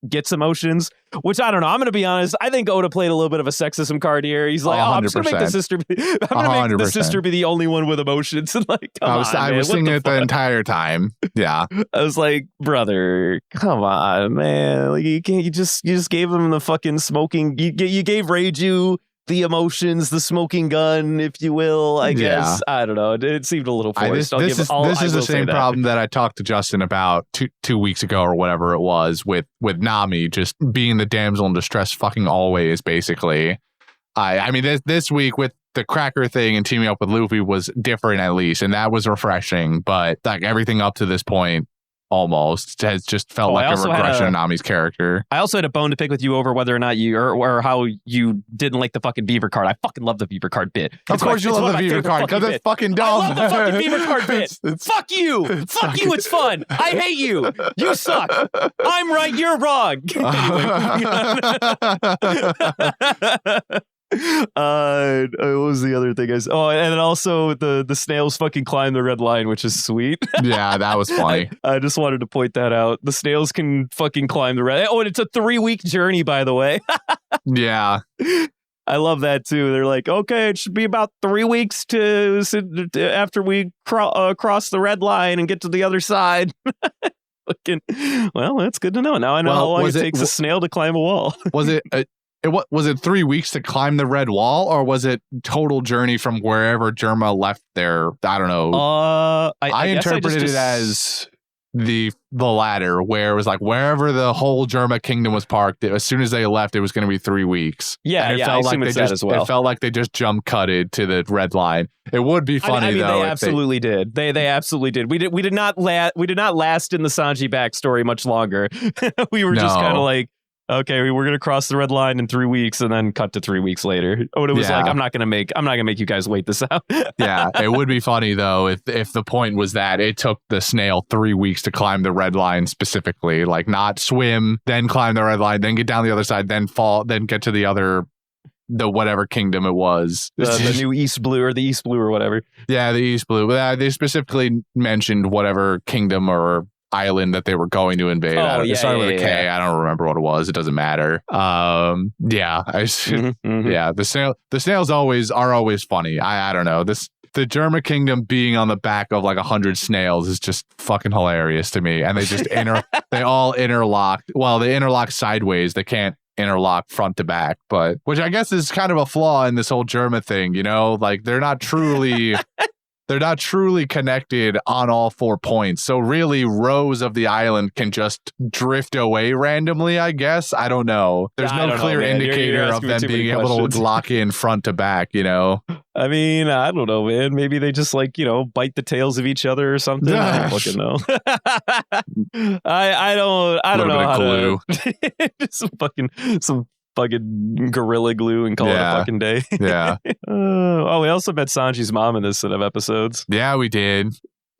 gets emotions, which I don't know. I'm going to be honest. I think Oda played a little bit of a sexism card here. He's like, I'm just going to make the sister be, the only one with emotions. And I was thinking it the entire time. Yeah. I was like, brother, come on, man. You can't, you just gave him the fucking smoking. You gave Reiju the emotions, the smoking gun, if you will, I guess. I don't know. It seemed a little forced. This is the same problem that I talked to Justin about two weeks ago or whatever it was with Nami just being the damsel in distress fucking always, basically. I mean, this week with the cracker thing and teaming up with Luffy was different at least, and that was refreshing. But everything up to this point almost has just felt like a regression of Nami's character. I also had a bone to pick with you over whether or not you or how you didn't like the fucking beaver card. I fucking love the beaver card bit. Of course you love the beaver card because it's fucking dumb. I love the fucking beaver card bit. Fuck you. Fuck you. It's fun. I hate you. You suck. I'm right. You're wrong. What was the other thing? And then also the snails fucking climb the red line, which is sweet. Yeah, that was funny. I just wanted to point that out. The snails can fucking climb the red. Oh, and it's a 3-week journey, by the way. Yeah. I love that too. They're like, okay, it should be about 3 weeks after we cross the red line and get to the other side. Well, that's good to know. Now I know how long it takes a snail to climb a wall. Was it? Was it 3 weeks to climb the red wall, or was it total journey from wherever Germa left there? I don't know. I interpreted it as the latter, where it was like wherever the whole Germa kingdom was parked. As soon as they left, it was going to be 3 weeks. Yeah, and I assume it's that as well. It felt like they just jump cutted to the red line. It would be funny though. They absolutely did. They absolutely did. We did not last in the Sanji backstory much longer. We were just kind of like, okay, we're gonna cross the red line in 3 weeks, and then cut to 3 weeks later. Oda was like, I'm not gonna make you guys wait this out. Yeah, it would be funny though if the point was that it took the snail 3 weeks to climb the red line specifically, like not swim, then climb the red line, then get down the other side, then fall, then get to the whatever kingdom it was. The new East Blue or the East Blue or whatever. Yeah, the East Blue. But they specifically mentioned whatever kingdom or island that they were going to invade. It started with a K. I don't remember what it was. It doesn't matter. Yeah, the snails are always funny. I don't know. The German kingdom being on the back of like 100 snails is just fucking hilarious to me. And they just they all interlock. Well, they interlock sideways. They can't interlock front to back, but which I guess is kind of a flaw in this whole German thing, you know, like they're not truly connected on all 4 points. So really rows of the island can just drift away randomly, I guess. I don't know. There's no clear indicator of them being able to lock in front to back, you know? I mean, I don't know, man. Maybe they just like, you know, bite the tails of each other or something. I don't fucking know. I don't know how glue. To some fucking gorilla glue and call it a fucking day. Yeah. We also met Sanji's mom in this set of episodes. Yeah, we did.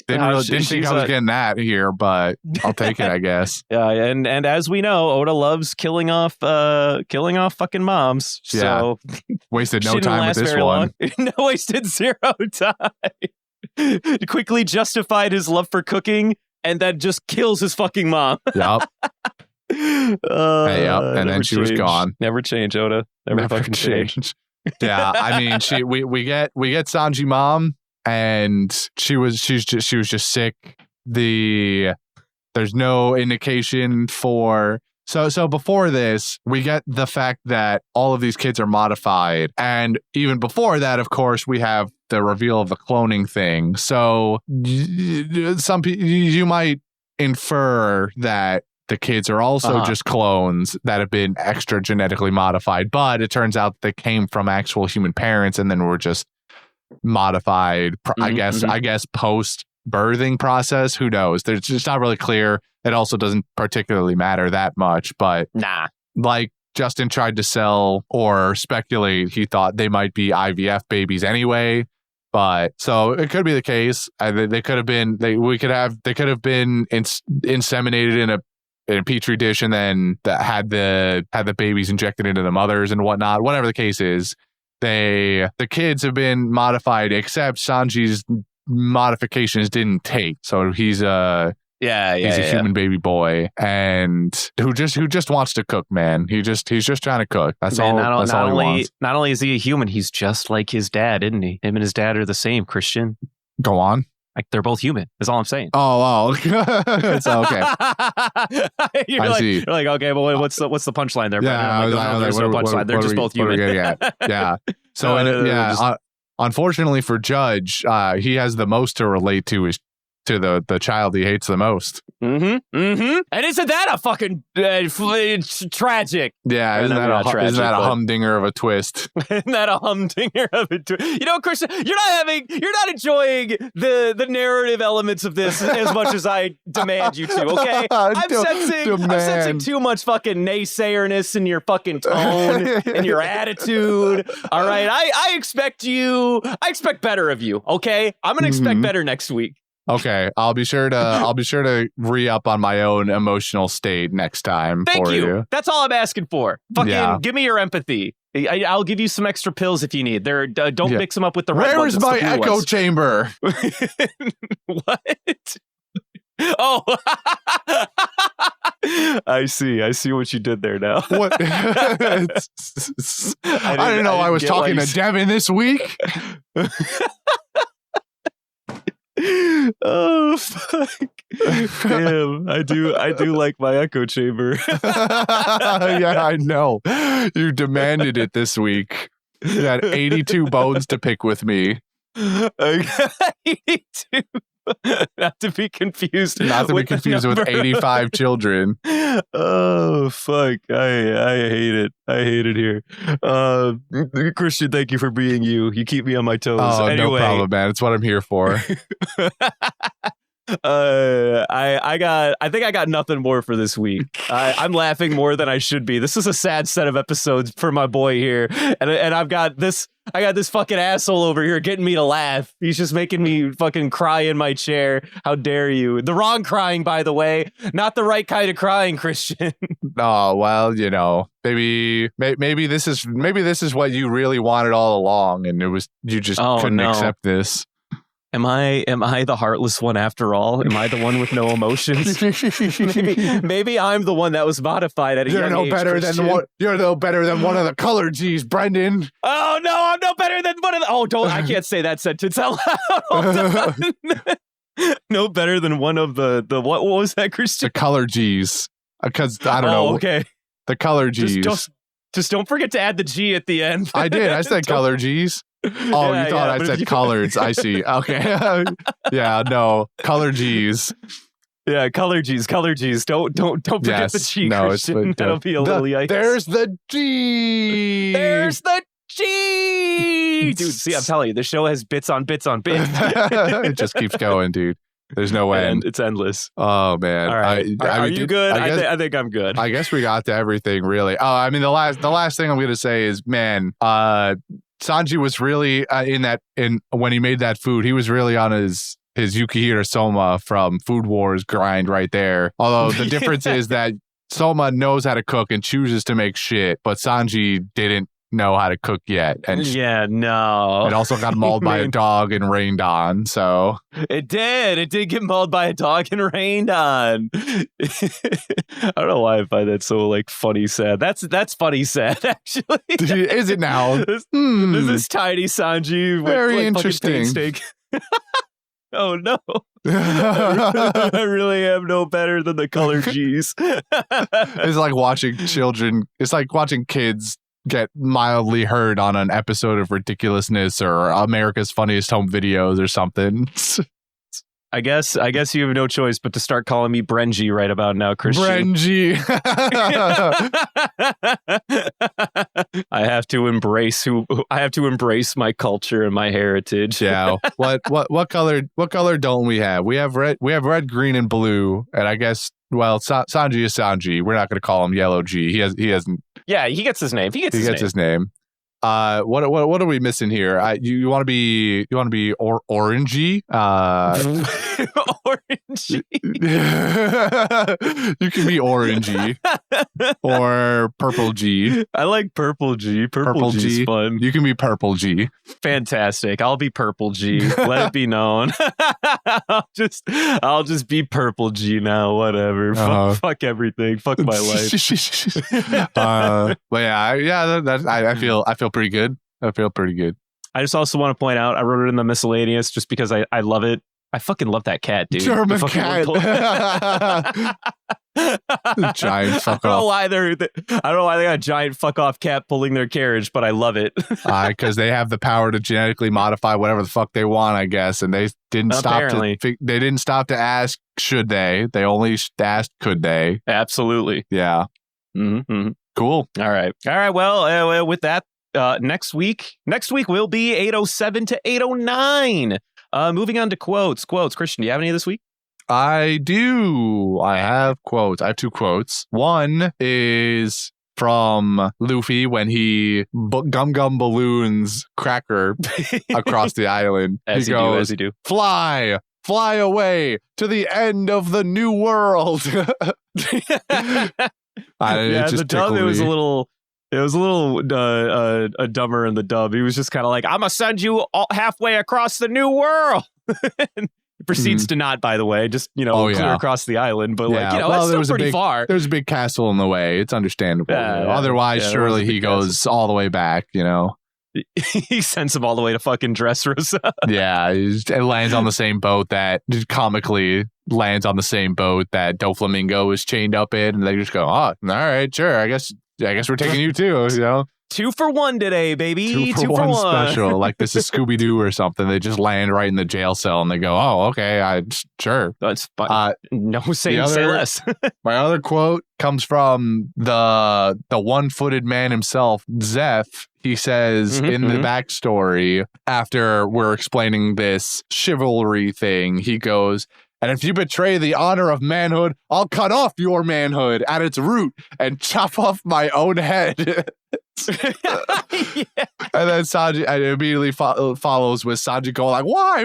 Didn't think I was getting that here, but I'll take it, I guess. Yeah, and as we know, Oda loves killing off fucking moms. So wasted no time with this one. No, wasted zero time. Quickly justified his love for cooking and then just kills his fucking mom. Yep. And then she was gone. Never change, Oda. Never fucking change. Yeah, I mean, we get Sanji mom, and she was just sick. There's no indication for so before this, we get the fact that all of these kids are modified, and even before that, of course, we have the reveal of the cloning thing. So some people you might infer that the kids are also just clones that have been extra genetically modified, but it turns out they came from actual human parents and then were just modified. I guess post birthing process. Who knows? There's just not really clear. It also doesn't particularly matter that much, but like Justin tried to sell or speculate, he thought they might be IVF babies anyway. But so it could be the case. They could have been. They could have been inseminated in a petri dish and then had the babies injected into the mothers and whatnot. Whatever the case is, the kids have been modified, except Sanji's modifications didn't take. So he's a human baby boy and who just wants to cook, man. He's just trying to cook. That's all. That's all he wants. Not only is he a human, he's just like his dad, isn't he? Him and his dad are the same. Christian. Go on. Like they're both human. That's all I'm saying. Oh, it's okay. You're like, okay, well, what's the punchline there? Yeah, there's no punchline. They're just both human. Yeah. So unfortunately for Judge, he has the most to relate to the child he hates the most. And isn't that a fucking tragic? Yeah, isn't that a humdinger of a twist? Isn't that a humdinger of a twist? You know, Christian, you're not enjoying the narrative elements of this as much as I demand you to. Okay, I'm sensing too much fucking naysayerness in your fucking tone and your attitude. All right, I expect better of you. Okay, I'm gonna expect better next week. Okay, I'll be sure to re-up on my own emotional state next time. Thank for you. That's all I'm asking for. Fucking give me your empathy. I'll give you some extra pills if you need. Don't mix them up with the red ones. Where's my echo chamber? What? Oh, I see what you did there now. What? I didn't know I was talking to Devin this week. Oh fuck! Damn, I do like my echo chamber. Yeah, I know. You demanded it this week. You had 82 bones to pick with me. 82. Not to be confused. With 85 children. Oh fuck! I hate it. I hate it here. Christian, thank you for being you. You keep me on my toes. Oh, anyway. No problem, man. It's what I'm here for. I think I got nothing more for this week. I'm laughing more than I should be. This is a sad set of episodes for my boy here, and I got this fucking asshole over here getting me to laugh. He's just making me fucking cry in my chair. How dare you? The wrong crying, by the way, not the right kind of crying, Christian. Oh well, you know, maybe this is what you really wanted all along, and it was you just couldn't accept this. Am I the heartless one after all? Am I the one with no emotions? maybe I'm the one that was modified at a young age. You're no better than one of the color G's, Brendan. Oh no, I'm no better than one of the. Oh, don't! I can't say that sentence out loud. No better than one of the what was that, Christian? The color G's, because I don't know. Okay, the color G's. Just don't forget to add the G at the end. I did. I said color G's. Oh, you thought I said coloreds. I see. Okay. Yeah, no. Color G's. Yeah, color G's. Don't forget the G, Christian. That'll be a little yikes. There's the G. There's the G. Dude, see, I'm telling you, the show has bits on bits on bits. It just keeps going, dude. There's no end. It's endless. Oh, man. All right. Are you good? I think I'm good. I guess we got to everything, really. Oh, I mean, the last thing I'm going to say is, man, Sanji was really when he made that food, he was really on his Yukihira Soma from Food Wars grind right there. Although the difference is that Soma knows how to cook and chooses to make shit, but Sanji didn't know how to cook yet. And no. It also got mauled by a dog and rained on, so. It did get mauled by a dog and rained on. I don't know why I find that so funny sad. That's funny sad, actually. Is it now? This is tiny Sanji with very interesting steak. Oh no. I really am no better than the color G's. It's like watching kids get mildly hurt on an episode of Ridiculousness or America's Funniest Home Videos or something. I guess you have no choice but to start calling me Brenji right about now, Christian. Brenji. I have to embrace my culture and my heritage. Yeah. What color don't we have? We have red, green, and blue. And I guess Sanji is Sanji. We're not going to call him Yellow G. He hasn't. Yeah, he gets his name. He gets his name. What are we missing here? You want to be orangey? Orangey. You can be orangey or purple G. I like purple G. Purple G's fun. You can be purple G. Fantastic. I'll be purple G. Let it be known. I'll just be purple G now. Whatever. Fuck everything. Fuck my life. But I feel pretty good. I feel pretty good. I just also want to point out, I wrote it in the miscellaneous just because I love it. I fucking love that cat, dude. German cat. Giant fuck off. I don't know why they got a giant fuck off cat pulling their carriage, but I love it. Because they have the power to genetically modify whatever the fuck they want, I guess, and they didn't stop to ask should they. They only asked could they. Absolutely. Yeah. Mm-hmm. Cool. All right. Well, with that, next week will be 807 to 809. Moving on to quotes. Christian, do you have any this week? I do. I have quotes. I have two quotes. One is from Luffy when he gum balloons Cracker across the island. As he do. Fly away to the end of the new world. The dub, it was a little dumber in the dub. He was just kind of like, I'm gonna send you halfway across the new world. He proceeds to not, by the way, just clear across the island, but it's still pretty far. There's a big castle in the way. It's understandable. Otherwise, surely he goes all the way back. He sends him all the way to fucking Dressrosa. Yeah, it lands on the same boat that comically lands on the same boat that Doflamingo is chained up in, and they just go, "Oh, all right, sure. I guess we're taking you too." 2 for 1 today, baby. 2 for 1 special. Like this is Scooby Doo or something. They just land right in the jail cell and they go, "Oh, okay, sure." That's fine. No, say less. My other quote comes from the one-footed man himself, Zeph. He says in the backstory, after we're explaining this chivalry thing, he goes, "And if you betray the honor of manhood, I'll cut off your manhood at its root and chop off my own head." And then Sanji immediately follows with Sanji going like, why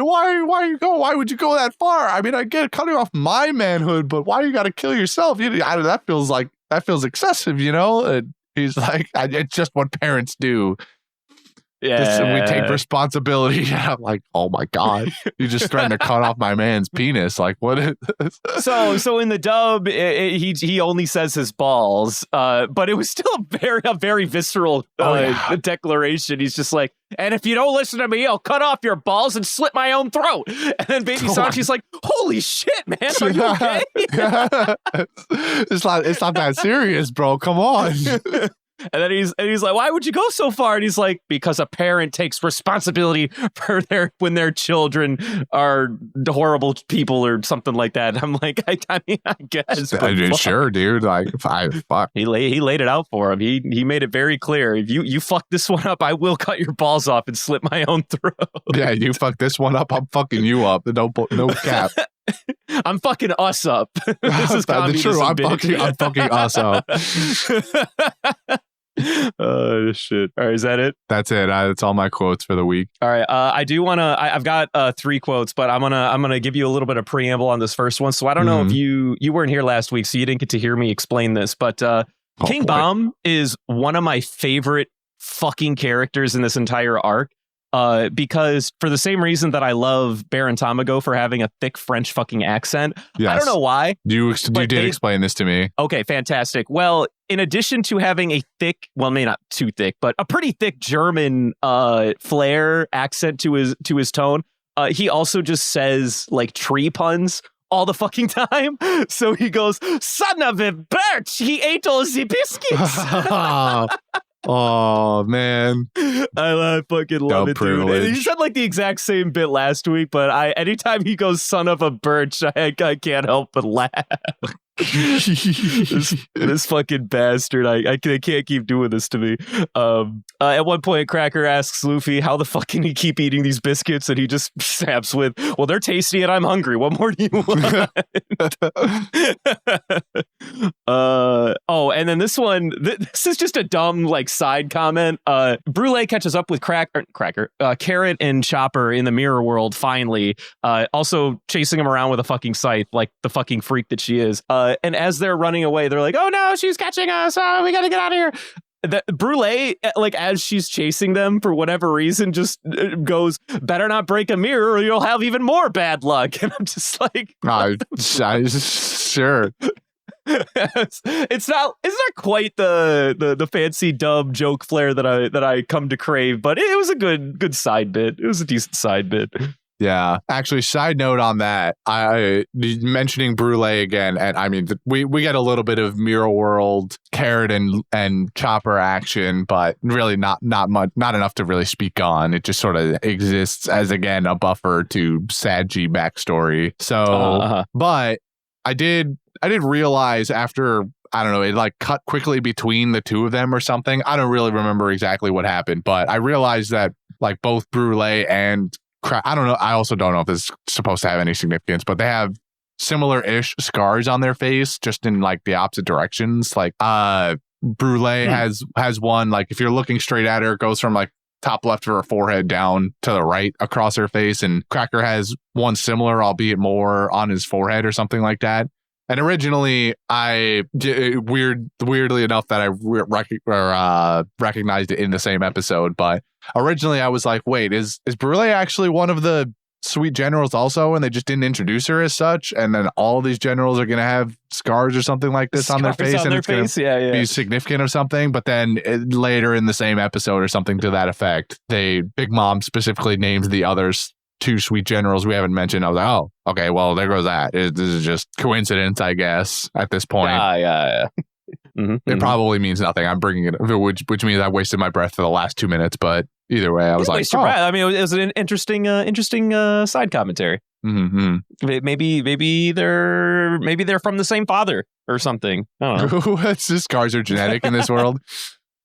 would you go that far? I mean, I get cutting off my manhood, but why you got to kill yourself? That feels excessive, And he's like, it's just what parents do. We take responsibility. I'm like, oh my God, you just threatened to cut off my man's penis. Like, what is this? So in the dub, he only says his balls, but it was still a very visceral declaration. He's just like, and if you don't listen to me, I'll cut off your balls and slit my own throat. And then Baby Sanji's like, holy shit, man, are you okay? It's not that serious, bro. Come on. And then he's like, why would you go so far? And he's like, because a parent takes responsibility for when their children are horrible people or something like that. And I'm like, I mean, I guess. Sure, dude. Like, fuck. He laid it out for him. He made it very clear. If you fuck this one up, I will cut your balls off and slit my own throat. Yeah, you fuck this one up, I'm fucking you up. No cap. I'm fucking us up. This is true. I'm fucking us up. Oh shit! All right, is that it? That's it. That's all my quotes for the week. All right, I do want to. I've got 3 quotes, but I'm gonna give you a little bit of preamble on this first one. So I don't know if you weren't here last week, so you didn't get to hear me explain this. But King Bomb is one of my favorite fucking characters in this entire arc. Because for the same reason that I love Baron Tamago for having a thick French fucking accent. Yes. I don't know why. You did explain this to me. Okay, fantastic. Well, in addition to having a thick, well, maybe not too thick, but a pretty thick German flair accent to his tone, he also just says like tree puns all the fucking time. So he goes, son of a bitch, he ate all the biscuits. Oh man, I fucking love it, dude. And he said like the exact same bit last week, but anytime he goes "son of a birch," I can't help but laugh. this fucking bastard! I can't keep doing this to me. At one point, Cracker asks Luffy, "How the fuck can he keep eating these biscuits?" And he just snaps with, "Well, they're tasty, and I'm hungry. What more do you want?" And then this one. This is just a dumb like side comment. Brule catches up with Carrot and Chopper in the mirror world. Finally, also chasing him around with a fucking scythe, like the fucking freak that she is. And as they're running away, they're like, "Oh no, she's catching us! Oh, we gotta get out of here!" Brule, like as she's chasing them for whatever reason, just goes, "Better not break a mirror, or you'll have even more bad luck." And I'm just like, sure. It's not quite the fancy dumb joke flair that I come to crave, but it was a good side bit. It was a decent side bit. Yeah, actually, side note on that, I mentioning Brule again, and I mean we get a little bit of Mirror World Carrot and Chopper action, but really not much, not enough to really speak on. It just sort of exists as again a buffer to Sanji backstory. So, but I did realize after, I don't know, it like cut quickly between the two of them or something. I don't really remember exactly what happened, but I realized that like both Brule and I don't know. I also don't know if it's supposed to have any significance, but they have similar-ish scars on their face, just in like the opposite directions. Like Brule has one, like if you're looking straight at her, it goes from like top left of her forehead down to the right across her face, and Cracker has one similar, albeit more on his forehead or something like that. And originally, weirdly enough, that I recognized it in the same episode. But originally, I was like, "Wait, is Brule actually one of the sweet generals also?" And they just didn't introduce her as such. And then all these generals are going to have scars or something like this on their face, and it's going to be significant or something. But then later in the same episode or something to that effect, Big Mom specifically names the others. 2 sweet generals we haven't mentioned. I was like, oh, okay, well, there goes that. This is just coincidence, I guess, at this point. Yeah. It probably means nothing. I'm bringing it, which means I wasted my breath for the last 2 minutes. But either way, I was like, oh. I mean, it was an interesting side commentary. Mm-hmm. Maybe they're from the same father or something. I don't know. It's just scars are genetic in this world.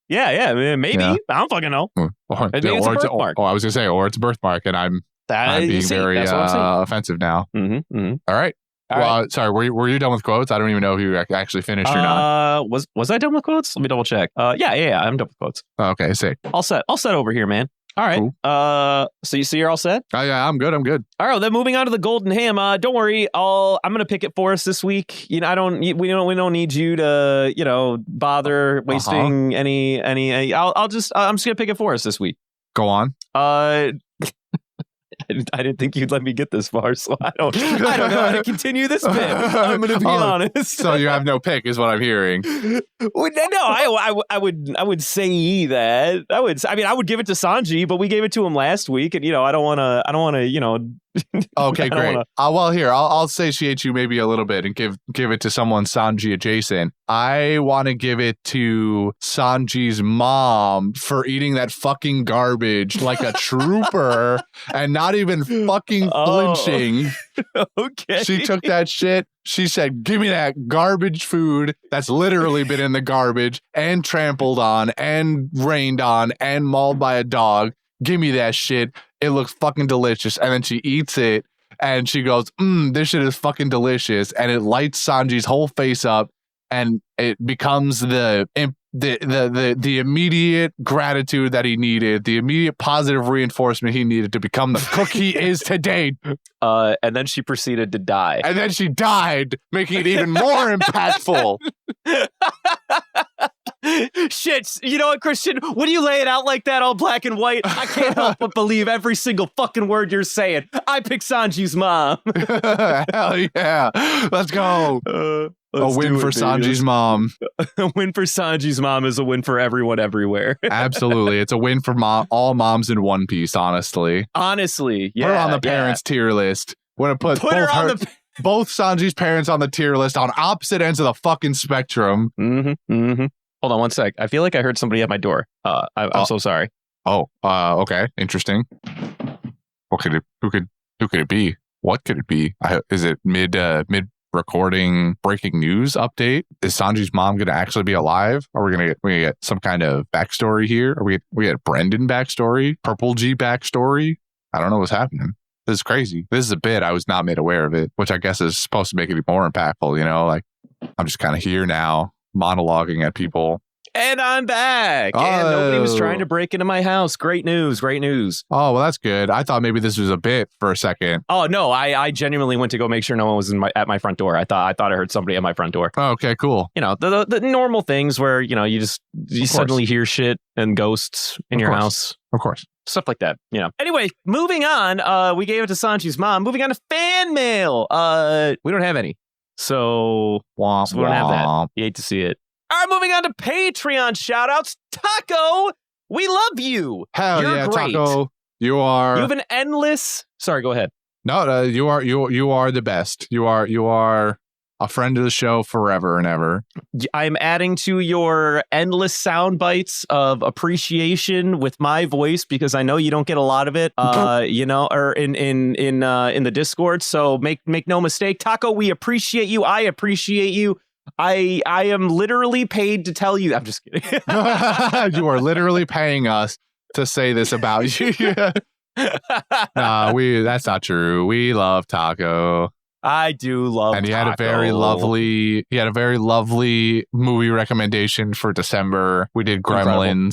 Yeah, maybe. Yeah. I don't fucking know. Maybe it's a birthmark. I was gonna say, or it's a birthmark, and I'm being very offensive now. Mm-hmm. All right. Sorry, were you done with quotes? I don't even know if you actually finished or not. Was I done with quotes? Let me double check. Yeah, I'm done with quotes. Okay, sick. All set over here, man. All right. Cool. So you're all set? Oh yeah, I'm good. All right. Then moving on to the Golden Ham. Don't worry. I'm gonna pick it for us this week. You know, we don't need you to bother wasting any. I'm just gonna pick it for us this week. Go on. I didn't think you'd let me get this far, so I don't know how to continue this bit. I'm going to be honest. So you have no pick, is what I'm hearing. Well, no, I would say that I would give it to Sanji, but we gave it to him last week, and I don't want to. Okay, great. Well, here I'll satiate you maybe a little bit and give it to someone Sanji adjacent. I want to give it to Sanji's mom for eating that fucking garbage like a trooper and not even fucking flinching. Okay. She took that shit. She said, "Give me that garbage food that's literally been in the garbage and trampled on and rained on and mauled by a dog. Give me that shit. It looks fucking delicious." And then she eats it and she goes, "This shit is fucking delicious." And it lights Sanji's whole face up and it becomes the immediate gratitude that he needed, the immediate positive reinforcement he needed to become the cook he is today. And then she proceeded to die. And then she died, making it even more impactful. Shit, you know what, Christian? When you lay it out like that, all black and white, I can't help but believe every single fucking word you're saying. I pick Sanji's mom. Hell yeah. Let's go. A win for Sanji's mom. A win for Sanji's mom is a win for everyone everywhere. Absolutely. It's a win for all moms in One Piece, honestly. Honestly, yeah. Put her on the parents' tier list. We're going to put both Sanji's parents on the tier list on opposite ends of the fucking spectrum. Hold on one sec. I feel like I heard somebody at my door. I'm so sorry. Okay. Interesting. Who could it be? What could it be? Is it mid recording breaking news update? Is Sanji's mom going to actually be alive? Are we going to get some kind of backstory here? Are we get Brendan backstory? Purple G backstory? I don't know what's happening. This is crazy. This is a bit. I was not made aware of it, which I guess is supposed to make it more impactful. Like I'm just kind of here now, monologuing at people. And I'm back. And nobody was trying to break into my house. Great news. Great news. Oh, well, that's good. I thought maybe this was a bit for a second. Oh, no. I genuinely went to go make sure no one was at my front door. I thought I heard somebody at my front door. Oh, okay, cool. The normal things where, you suddenly hear shit and ghosts in your house. Of course. Stuff like that. Anyway, moving on. We gave it to Sanji's mom. Moving on to fan mail. We don't have any. So we don't have that. You hate to see it. All right, moving on to Patreon shout-outs. Taco, we love you. Hell You're yeah, great. Taco. You have an endless... Sorry, go ahead. No, you are the best. You are a friend of the show forever and ever. I'm adding to your endless sound bites of appreciation with my voice because I know you don't get a lot of it, or in the Discord. So make no mistake, Taco, we appreciate you. I appreciate you. I am literally paid to tell you. I'm just kidding. You are literally paying us to say this about you. That's not true. We love Taco. I do love and he Taco. had a very lovely movie recommendation for December. We did Gremlins. Incredible.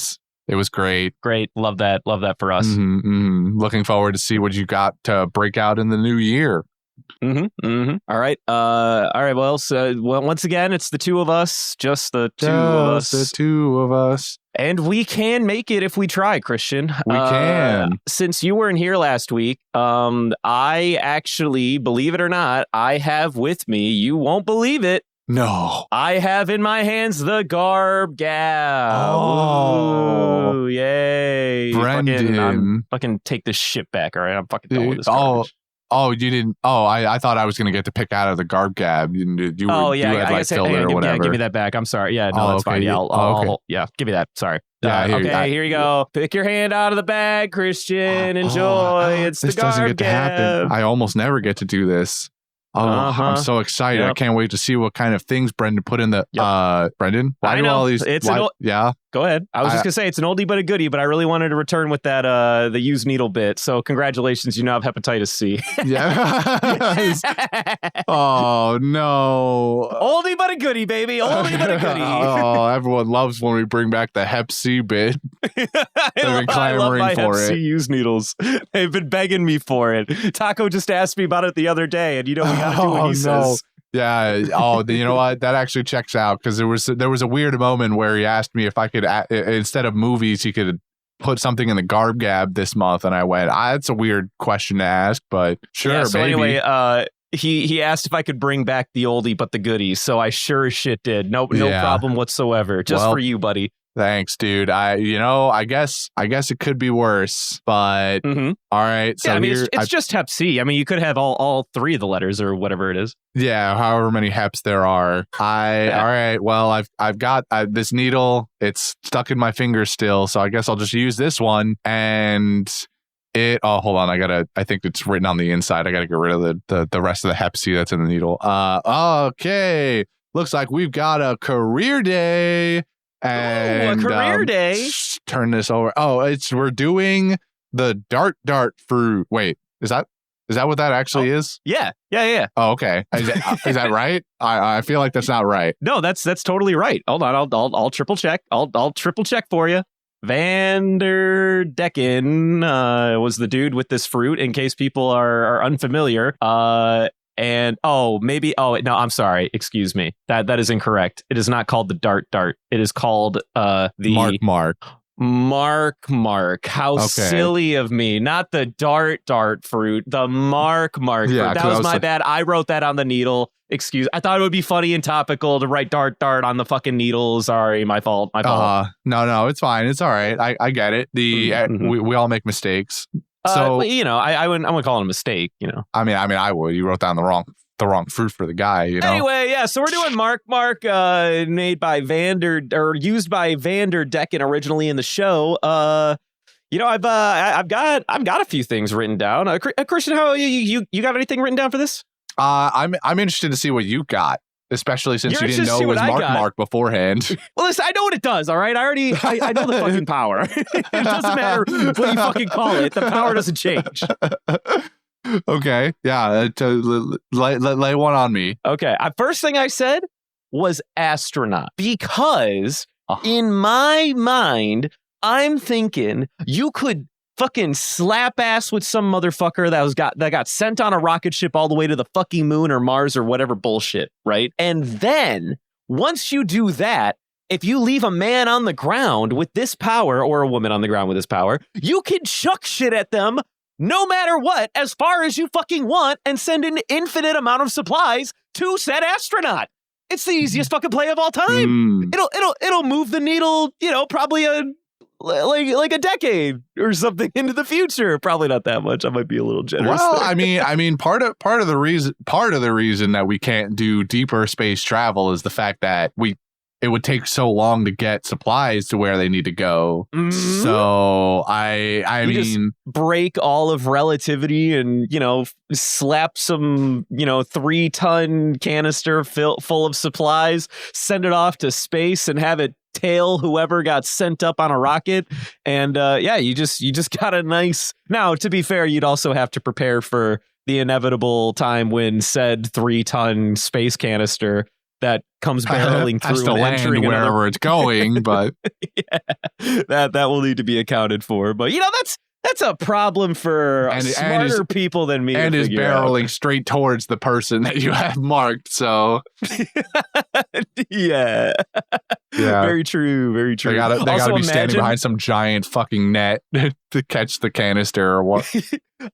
It was great. Great. Love that for us. Looking forward to see what you got to break out in the new year. All right. Well, once again, it's the two of us, just the two of us. And we can make it if we try, Christian. We can. Since you weren't here last week, I actually, believe it or not, I have with me, you won't believe it. No. I have in my hands the Garb Gab. Oh. Ooh, yay. Brendan. Fucking take this shit back, all right? I'm fucking done with this garbage. Oh, you didn't. Oh, I thought I was going to get to pick out of the Garb Gab. You had filled it or whatever. Yeah, give me that back. I'm sorry. Yeah, no, that's fine. Yeah, I'll give me that. Sorry. Yeah, here you go. Pick your hand out of the bag, Christian. Enjoy. It's the Garb Gab. This doesn't get to happen. I almost never get to do this. I'm so excited. Yep. I can't wait to see what kind of things Brendan put in the Brendan. Why do all these Go ahead. I was just gonna say it's an oldie but a goodie, but I really wanted to return with that the used needle bit. So congratulations, you now have hepatitis C. Yeah. Oh no. Oldie but a goodie, baby. Oldie but a goodie. Oh, everyone loves when we bring back the Hep C bit. They've been clamoring for it. Hep C used needles. They've been begging me for it. Taco just asked me about it the other day, and we gotta do what he says. Yeah. Oh, you know what? That actually checks out because there was a weird moment where he asked me if I could, instead of movies, he could put something in the garb gab this month, and I went, that's a weird question to ask, but sure. Yeah, so maybe. anyway, he asked if I could bring back the oldie but the goodie, so I sure as shit did. No problem whatsoever. Just for you, buddy. Thanks, dude. I guess it could be worse, but all right. So yeah, I mean, it's just Hep C. I mean, you could have all three of the letters or whatever it is. Yeah, however many Heps there are. All right. Well, I've got this needle. It's stuck in my finger still, so I guess I'll just use this one. And hold on. I think it's written on the inside. I gotta get rid of the rest of the Hep C that's in the needle. Okay. Looks like we've got a career day. And a career day. Turn this over. We're doing the dart fruit. Wait, is that what that actually is? Yeah. Oh, okay. Is that right? I feel like that's not right. No, that's totally right. Hold on, I'll triple check. I'll triple check for you. Vanderdecken was the dude with this fruit. In case people are unfamiliar. And no, I'm sorry. Excuse me. That is incorrect. It is not called the dart. It is called the Mark. How silly of me. Not the dart fruit. The Mark fruit. That was my bad. I wrote that on the needle. I thought it would be funny and topical to write dart on the fucking needle. Sorry, my fault. No, it's fine. It's all right. I get it. We all make mistakes. So I wouldn't call it a mistake. I mean, I would. You wrote down the wrong fruit for the guy. Anyway, yeah. So we're doing Mark, made by used by Vanderdecken originally in the show. I've got a few things written down. Christian, how you got anything written down for this? I'm interested to see what you got. Especially since you didn't know it was Mark beforehand. Well, listen, I know what it does, all right? I know the fucking power. It doesn't matter what you fucking call it. The power doesn't change. Okay. Yeah. Lay one on me. Okay. First thing I said was astronaut. Because in my mind, I'm thinking you could fucking slap ass with some motherfucker that got sent on a rocket ship all the way to the fucking moon or Mars or whatever bullshit, right? And then once you do that, if you leave a man on the ground with this power or a woman on the ground with this power, you can chuck shit at them no matter what, as far as you fucking want, and send an infinite amount of supplies to said astronaut. It's the easiest fucking play of all time. It'll move the needle, probably like a decade or something into the future. Probably not that much. I might be a little generous. Well, there. I mean, part of the reason that we can't do deeper space travel is the fact that it would take so long to get supplies to where they need to go. Mm-hmm. So I mean, just break all of relativity and, slap some, 3-ton canister full of supplies, send it off to space and have it tail whoever got sent up on a rocket. And you just got a nice. Now, to be fair, you'd also have to prepare for the inevitable time when said 3-ton space canister that comes barreling through and entering wherever it's going, but that will need to be accounted for. But that's a problem for smarter people than me. And is barreling straight towards the person that you have marked. So yeah, very true. Very true. They gotta be standing behind some giant fucking net to catch the canister or what.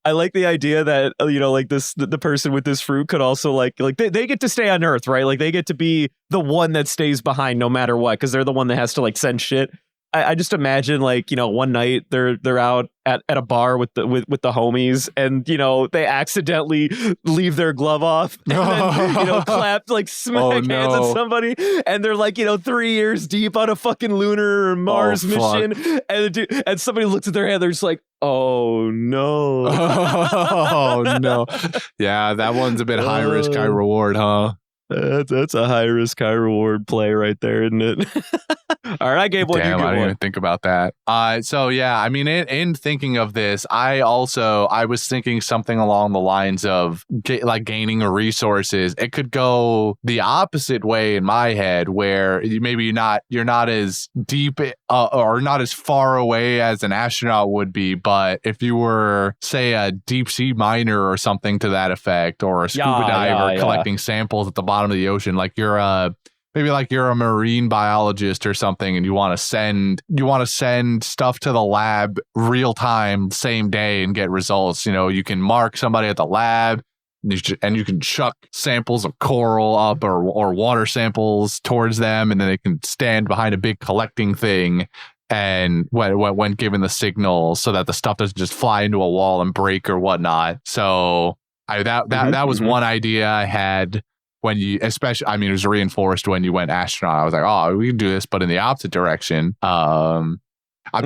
I like the idea that the person with this fruit could also they get to stay on Earth, right? Like they get to be the one that stays behind no matter what, because they're the one that has to send shit. I just imagine one night they're out at a bar with the homies, and they accidentally leave their glove off and then clap smack hands at somebody, and they're 3 years deep on a fucking lunar or Mars mission, and somebody looks at their hand, they're just like, oh no. Oh no. Yeah, that one's a bit high risk, high reward, huh? That's a high risk, high reward play right there, isn't it? All right, I gave one. Damn, I didn't even think about that. So yeah, I mean, in thinking of this, I was thinking something along the lines of gaining resources. It could go the opposite way in my head, where maybe you're not as deep or not as far away as an astronaut would be, but if you were, say, a deep sea miner or something to that effect, or a scuba diver collecting samples at the bottom of the ocean, like you're a marine biologist or something, and you want to send stuff to the lab real time, same day, and get results. You can mark somebody at the lab, and you can chuck samples of coral up or water samples towards them, and then they can stand behind a big collecting thing. And when given the signal, so that the stuff doesn't just fly into a wall and break or whatnot. So that was one idea I had. When you, especially, I mean, it was reinforced when you went astronaut. I was like, oh, we can do this, but in the opposite direction. I'm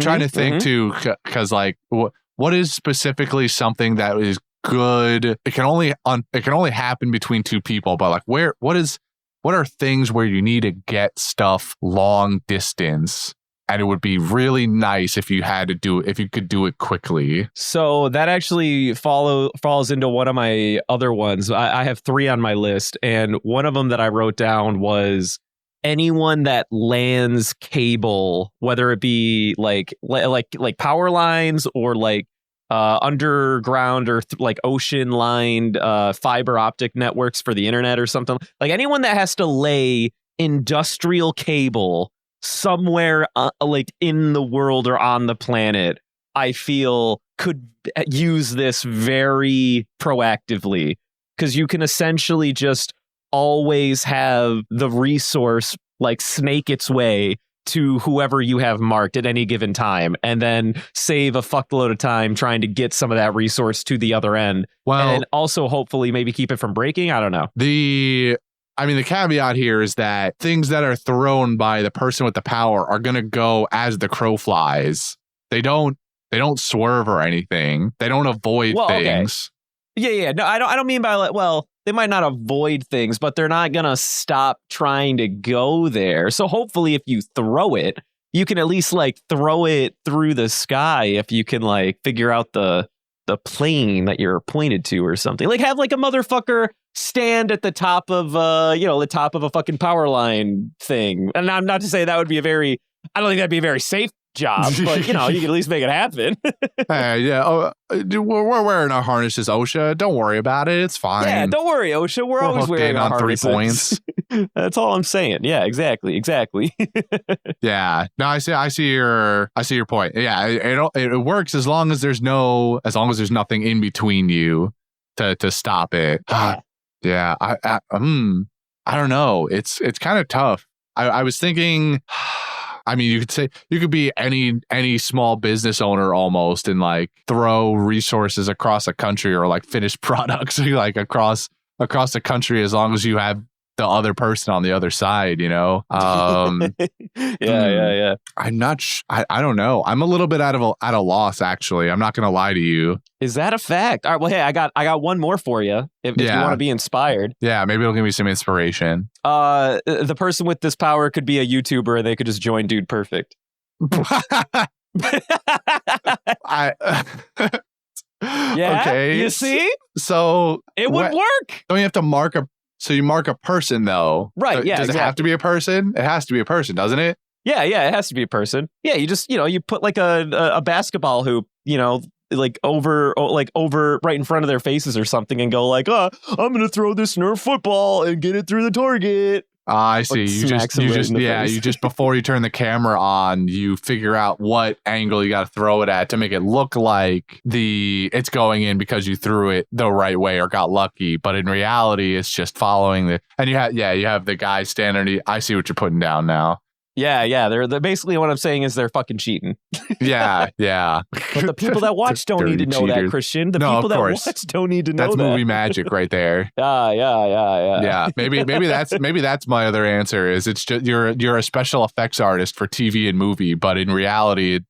trying to think too, because like, what is specifically something that is good? It can only happen between two people, but like, what are things where you need to get stuff long distance? And it would be really nice if you could do it quickly. So that actually falls into one of my other ones. I have 3 on my list, and one of them that I wrote down was anyone that lands cable, whether it be like power lines or like underground or like ocean lined fiber optic networks for the internet or something. Like anyone that has to lay industrial cable somewhere like in the world or on the planet, I feel could use this very proactively, because you can essentially just always have the resource like snake its way to whoever you have marked at any given time, and then save a fuckload of time trying to get some of that resource to the other end. Well, and also hopefully maybe keep it from breaking. I don't know. The caveat here is that things that are thrown by the person with the power are going to go as the crow flies. They don't swerve or anything. They don't avoid things. Okay. Yeah. No, I don't mean by like, well, they might not avoid things, but they're not going to stop trying to go there. So hopefully if you throw it, you can at least like throw it through the sky if you can like figure out the plane that you're pointed to or something. Like have like a motherfucker stand at the top of the top of a fucking power line thing. And I'm not to say that would be I don't think that'd be a very safe job, but you can at least make it happen. We're wearing our harnesses, OSHA. Don't worry about it. It's fine. Yeah, don't worry, OSHA. We're always wearing our harnesses. 3 points. That's all I'm saying. Yeah, exactly. Yeah. No, I see your point. Yeah, it works as long as there's nothing in between you to stop it. Yeah. I don't know. It's kind of tough. I was thinking. I mean, you could be any small business owner almost, and like throw resources across a country, or like finished products like across the country, as long as you have the other person on the other side, Yeah. I'm not. I don't know. I'm a little bit at a loss, actually. I'm not going to lie to you. Is that a fact? All right. Well, hey, I got one more for you. If you want to be inspired. Yeah, maybe it'll give me some inspiration. The person with this power could be a YouTuber, and they could just join Dude Perfect. Yeah. Okay. You see? So it would work. Don't you have to mark So you mark a person, though. Right, yeah. Does it have to be a person? It has to be a person, doesn't it? Yeah, it has to be a person. Yeah, you just, you put like a basketball hoop, like over right in front of their faces or something, and go like, I'm going to throw this Nerf football and get it through the target. I see. You just before you turn the camera on, you figure out what angle you got to throw it at to make it look like it's going in because you threw it the right way or got lucky. But in reality, it's just following and you have the guy standing. I see what you're putting down now. Yeah. They're basically what I'm saying is they're fucking cheating. Yeah. But the people that watch don't need to know that, Christian. The people that watch don't need to know that. That's movie magic right there. Yeah. Yeah. Maybe that's my other answer. Is it's just you're a special effects artist for TV and movie, but in reality,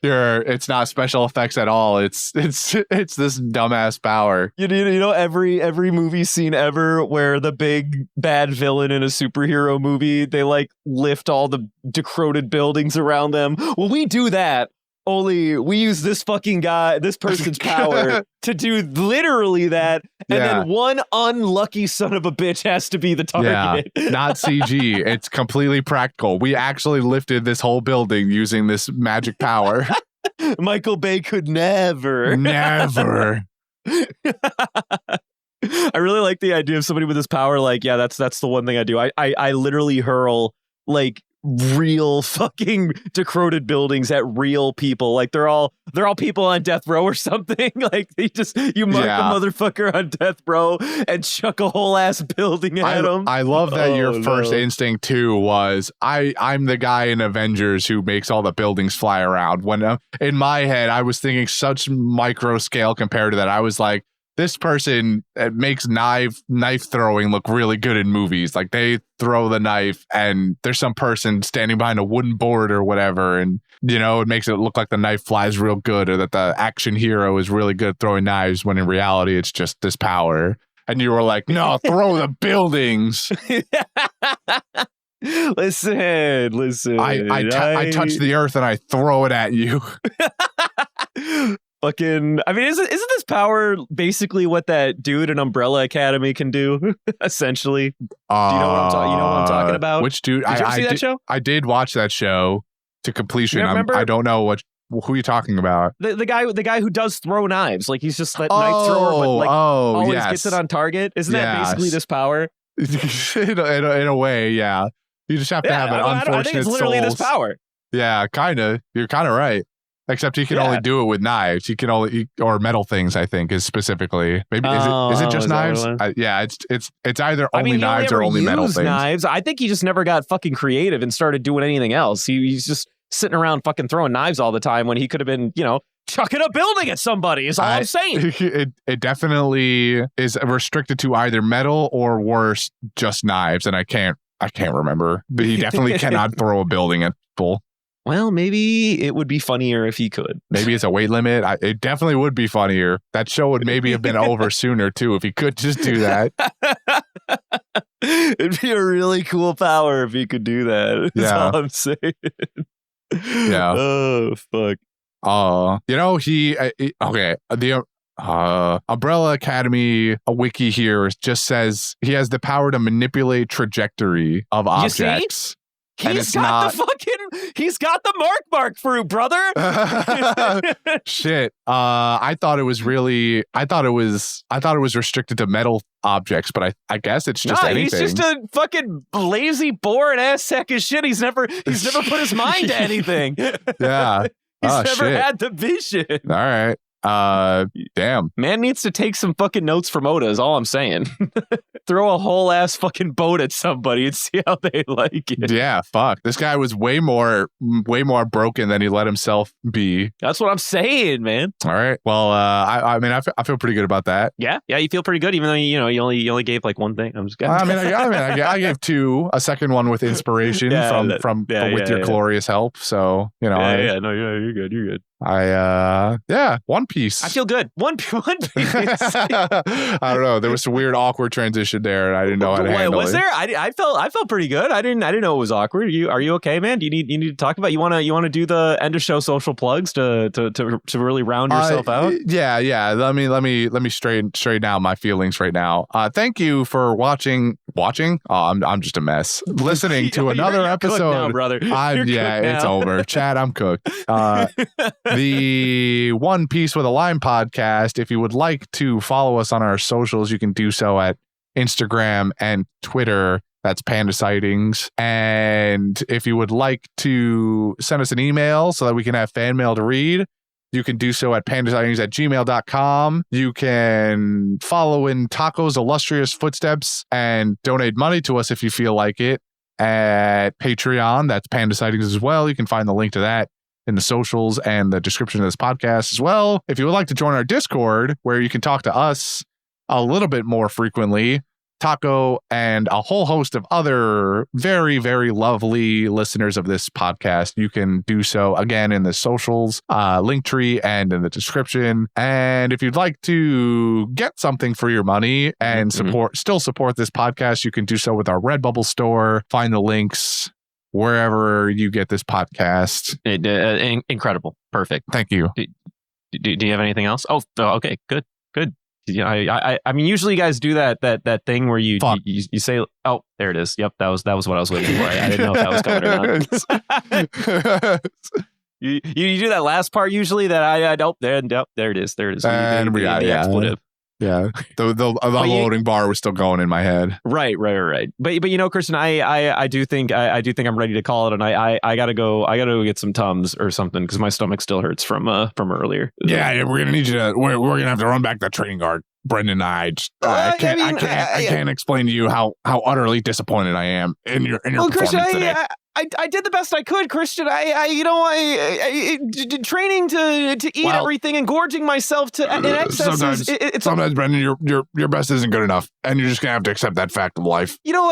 it's not special effects at all. It's this dumbass power. Every movie scene ever where the big bad villain in a superhero movie, they like lift all the decrepit buildings around them. Well, we do that. Only we use this person's power to do literally that. And then one unlucky son of a bitch has to be the target. Yeah, not CG. It's completely practical. We actually lifted this whole building using this magic power. Michael Bay could never. I really like the idea of somebody with this power. Like, yeah, that's the one thing I do. I literally hurl like real fucking decrepit buildings at real people. Like they're all people on death row or something. Like you mark the motherfucker on death row and chuck a whole ass building at him. I love that your first instinct too was I'm the guy in Avengers who makes all the buildings fly around. When in my head I was thinking such micro scale compared to that. I was like, this person makes knife throwing look really good in movies. Like they throw the knife and there's some person standing behind a wooden board or whatever. And, it makes it look like the knife flies real good or that the action hero is really good at throwing knives when in reality, it's just this power. And you were like, no, throw the buildings. Listen. I touch the earth and I throw it at you. Fucking, I mean, isn't this power basically what that dude in Umbrella Academy can do? Essentially, do you know what I'm talking about? Which dude? Did you see that show? I did watch that show to completion. Remember? I don't know who you're talking about. The guy who does throw knives, like he's just that knife thrower, but like always gets it on target. Isn't that basically this power? in a way, yeah. You just have to have an unfortunate I think it's literally this power. Yeah, kind of. You're kind of right. Except he can only do it with knives. He can only or metal things. I think is specifically maybe is it just knives? Yeah, it's either only knives or only metal things. Knives. I think he just never got fucking creative and started doing anything else. He's just sitting around fucking throwing knives all the time when he could have been chucking a building at somebody. Is all I'm saying. It definitely is restricted to either metal or worse, just knives. And I can't remember, but he definitely cannot throw a building at people. Well, maybe it would be funnier if he could. Maybe it's a weight limit. It definitely would be funnier. That show would maybe have been over sooner, too, if he could just do that. It'd be a really cool power if he could do that. That's all I'm saying. Yeah. Oh, fuck. The Umbrella Academy, a wiki here just says he has the power to manipulate trajectory of objects. He's got the mark fruit, brother. Shit. I thought it was restricted to metal objects, but I guess it's just anything. He's just a fucking lazy, boring ass sack of shit. He's never put his mind to anything. Yeah. He's never had the vision. All right. Damn. Man needs to take some fucking notes from Oda is all I'm saying. Throw a whole ass fucking boat at somebody and see how they like it. Yeah, fuck. This guy was way more broken than he let himself be. That's what I'm saying, man. All right. Well, I feel pretty good about that. Yeah, you feel pretty good, even though you only gave like one thing. I'm just kidding. I gave two. A second one with inspiration from your glorious help. So you're good. You're good. One Piece. I feel good. One Piece. I don't know. There was some weird, awkward transition there, and I didn't know how to handle it. Was there? I felt pretty good. I didn't know it was awkward. Are you okay, man? Do you need to talk about? You want to do the end of show social plugs to really round yourself out? Yeah. Let me straighten out my feelings right now. Thank you for watching. Watching? Oh, I'm just a mess. Listening to another episode, now, brother. It's over. Chad, I'm cooked. The One Piece with a Lime podcast. If you would like to follow us on our socials, you can do so at Instagram and Twitter. That's Panda Sightings. And if you would like to send us an email so that we can have fan mail to read, you can do so at pandasightings@gmail.com. You can follow in Taco's illustrious footsteps and donate money to us if you feel like it at Patreon. That's Panda Sightings as well. You can find the link to that in the socials and the description of this podcast as well. If you would like to join our Discord, where you can talk to us a little bit more frequently, Taco and a whole host of other very, very lovely listeners of this podcast, you can do so again in the socials, Linktree, and in the description. And if you'd like to get something for your money and still support this podcast, you can do so with our Redbubble store. Find the links wherever you get this podcast. Incredible. Perfect. Thank you. Do you have anything else? Oh, okay. Good. Yeah, I mean, usually you guys do that thing where you say, oh, there it is. Yep, that was what I was waiting for. I didn't know if that was coming or not. you do that last part usually that I don't. There it is. And we got the expletive. Yeah, the unloading bar was still going in my head. Right. But you know, Christian, I do think I'm ready to call it, and I gotta go get some Tums or something because my stomach still hurts from earlier. Yeah, we're gonna need you to. We're gonna have to run back that training guard. Brendan and I can't explain to you how utterly disappointed I am in your performance Christian, today. I did the best I could, Christian. I training to eat everything and gorging myself in excess. Sometimes, Brendan, your best isn't good enough, and you're just gonna have to accept that fact of life. You know,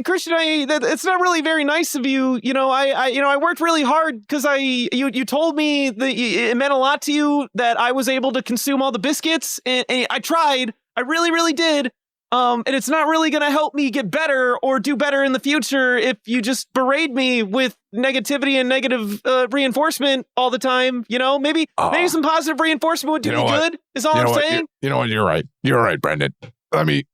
Christian, it's not really very nice of you. You know, I worked really hard because you told me that it meant a lot to you that I was able to consume all the biscuits, and I tried. I really, really did. And it's not really going to help me get better or do better in the future if you just berate me with negativity and negative reinforcement all the time. You know, maybe some positive reinforcement would do me good. Is all I'm saying. You know what? You're right. You're right, Brendan. Let me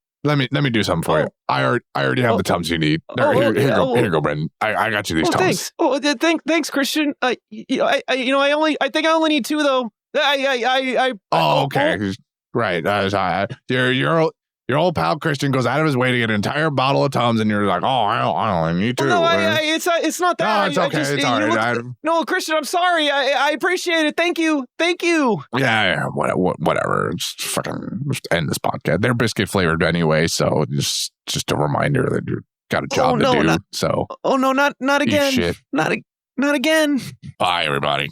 do something for you. I already have the Tums you need. Here you go, Brendan. I got you these Tums. Thanks. Thanks, Christian. I think I only need 2 though. Okay. Right. Your old pal Christian goes out of his way to get an entire bottle of Tums, and you're like, I only need 2. No, it's not that. No, it's okay. It's all right. No, Christian, I'm sorry. I appreciate it. Thank you. Yeah. Whatever. Just end this podcast. They're biscuit flavored anyway, so just a reminder that you got a job to do. Not again. Shit. Not again. Bye, everybody.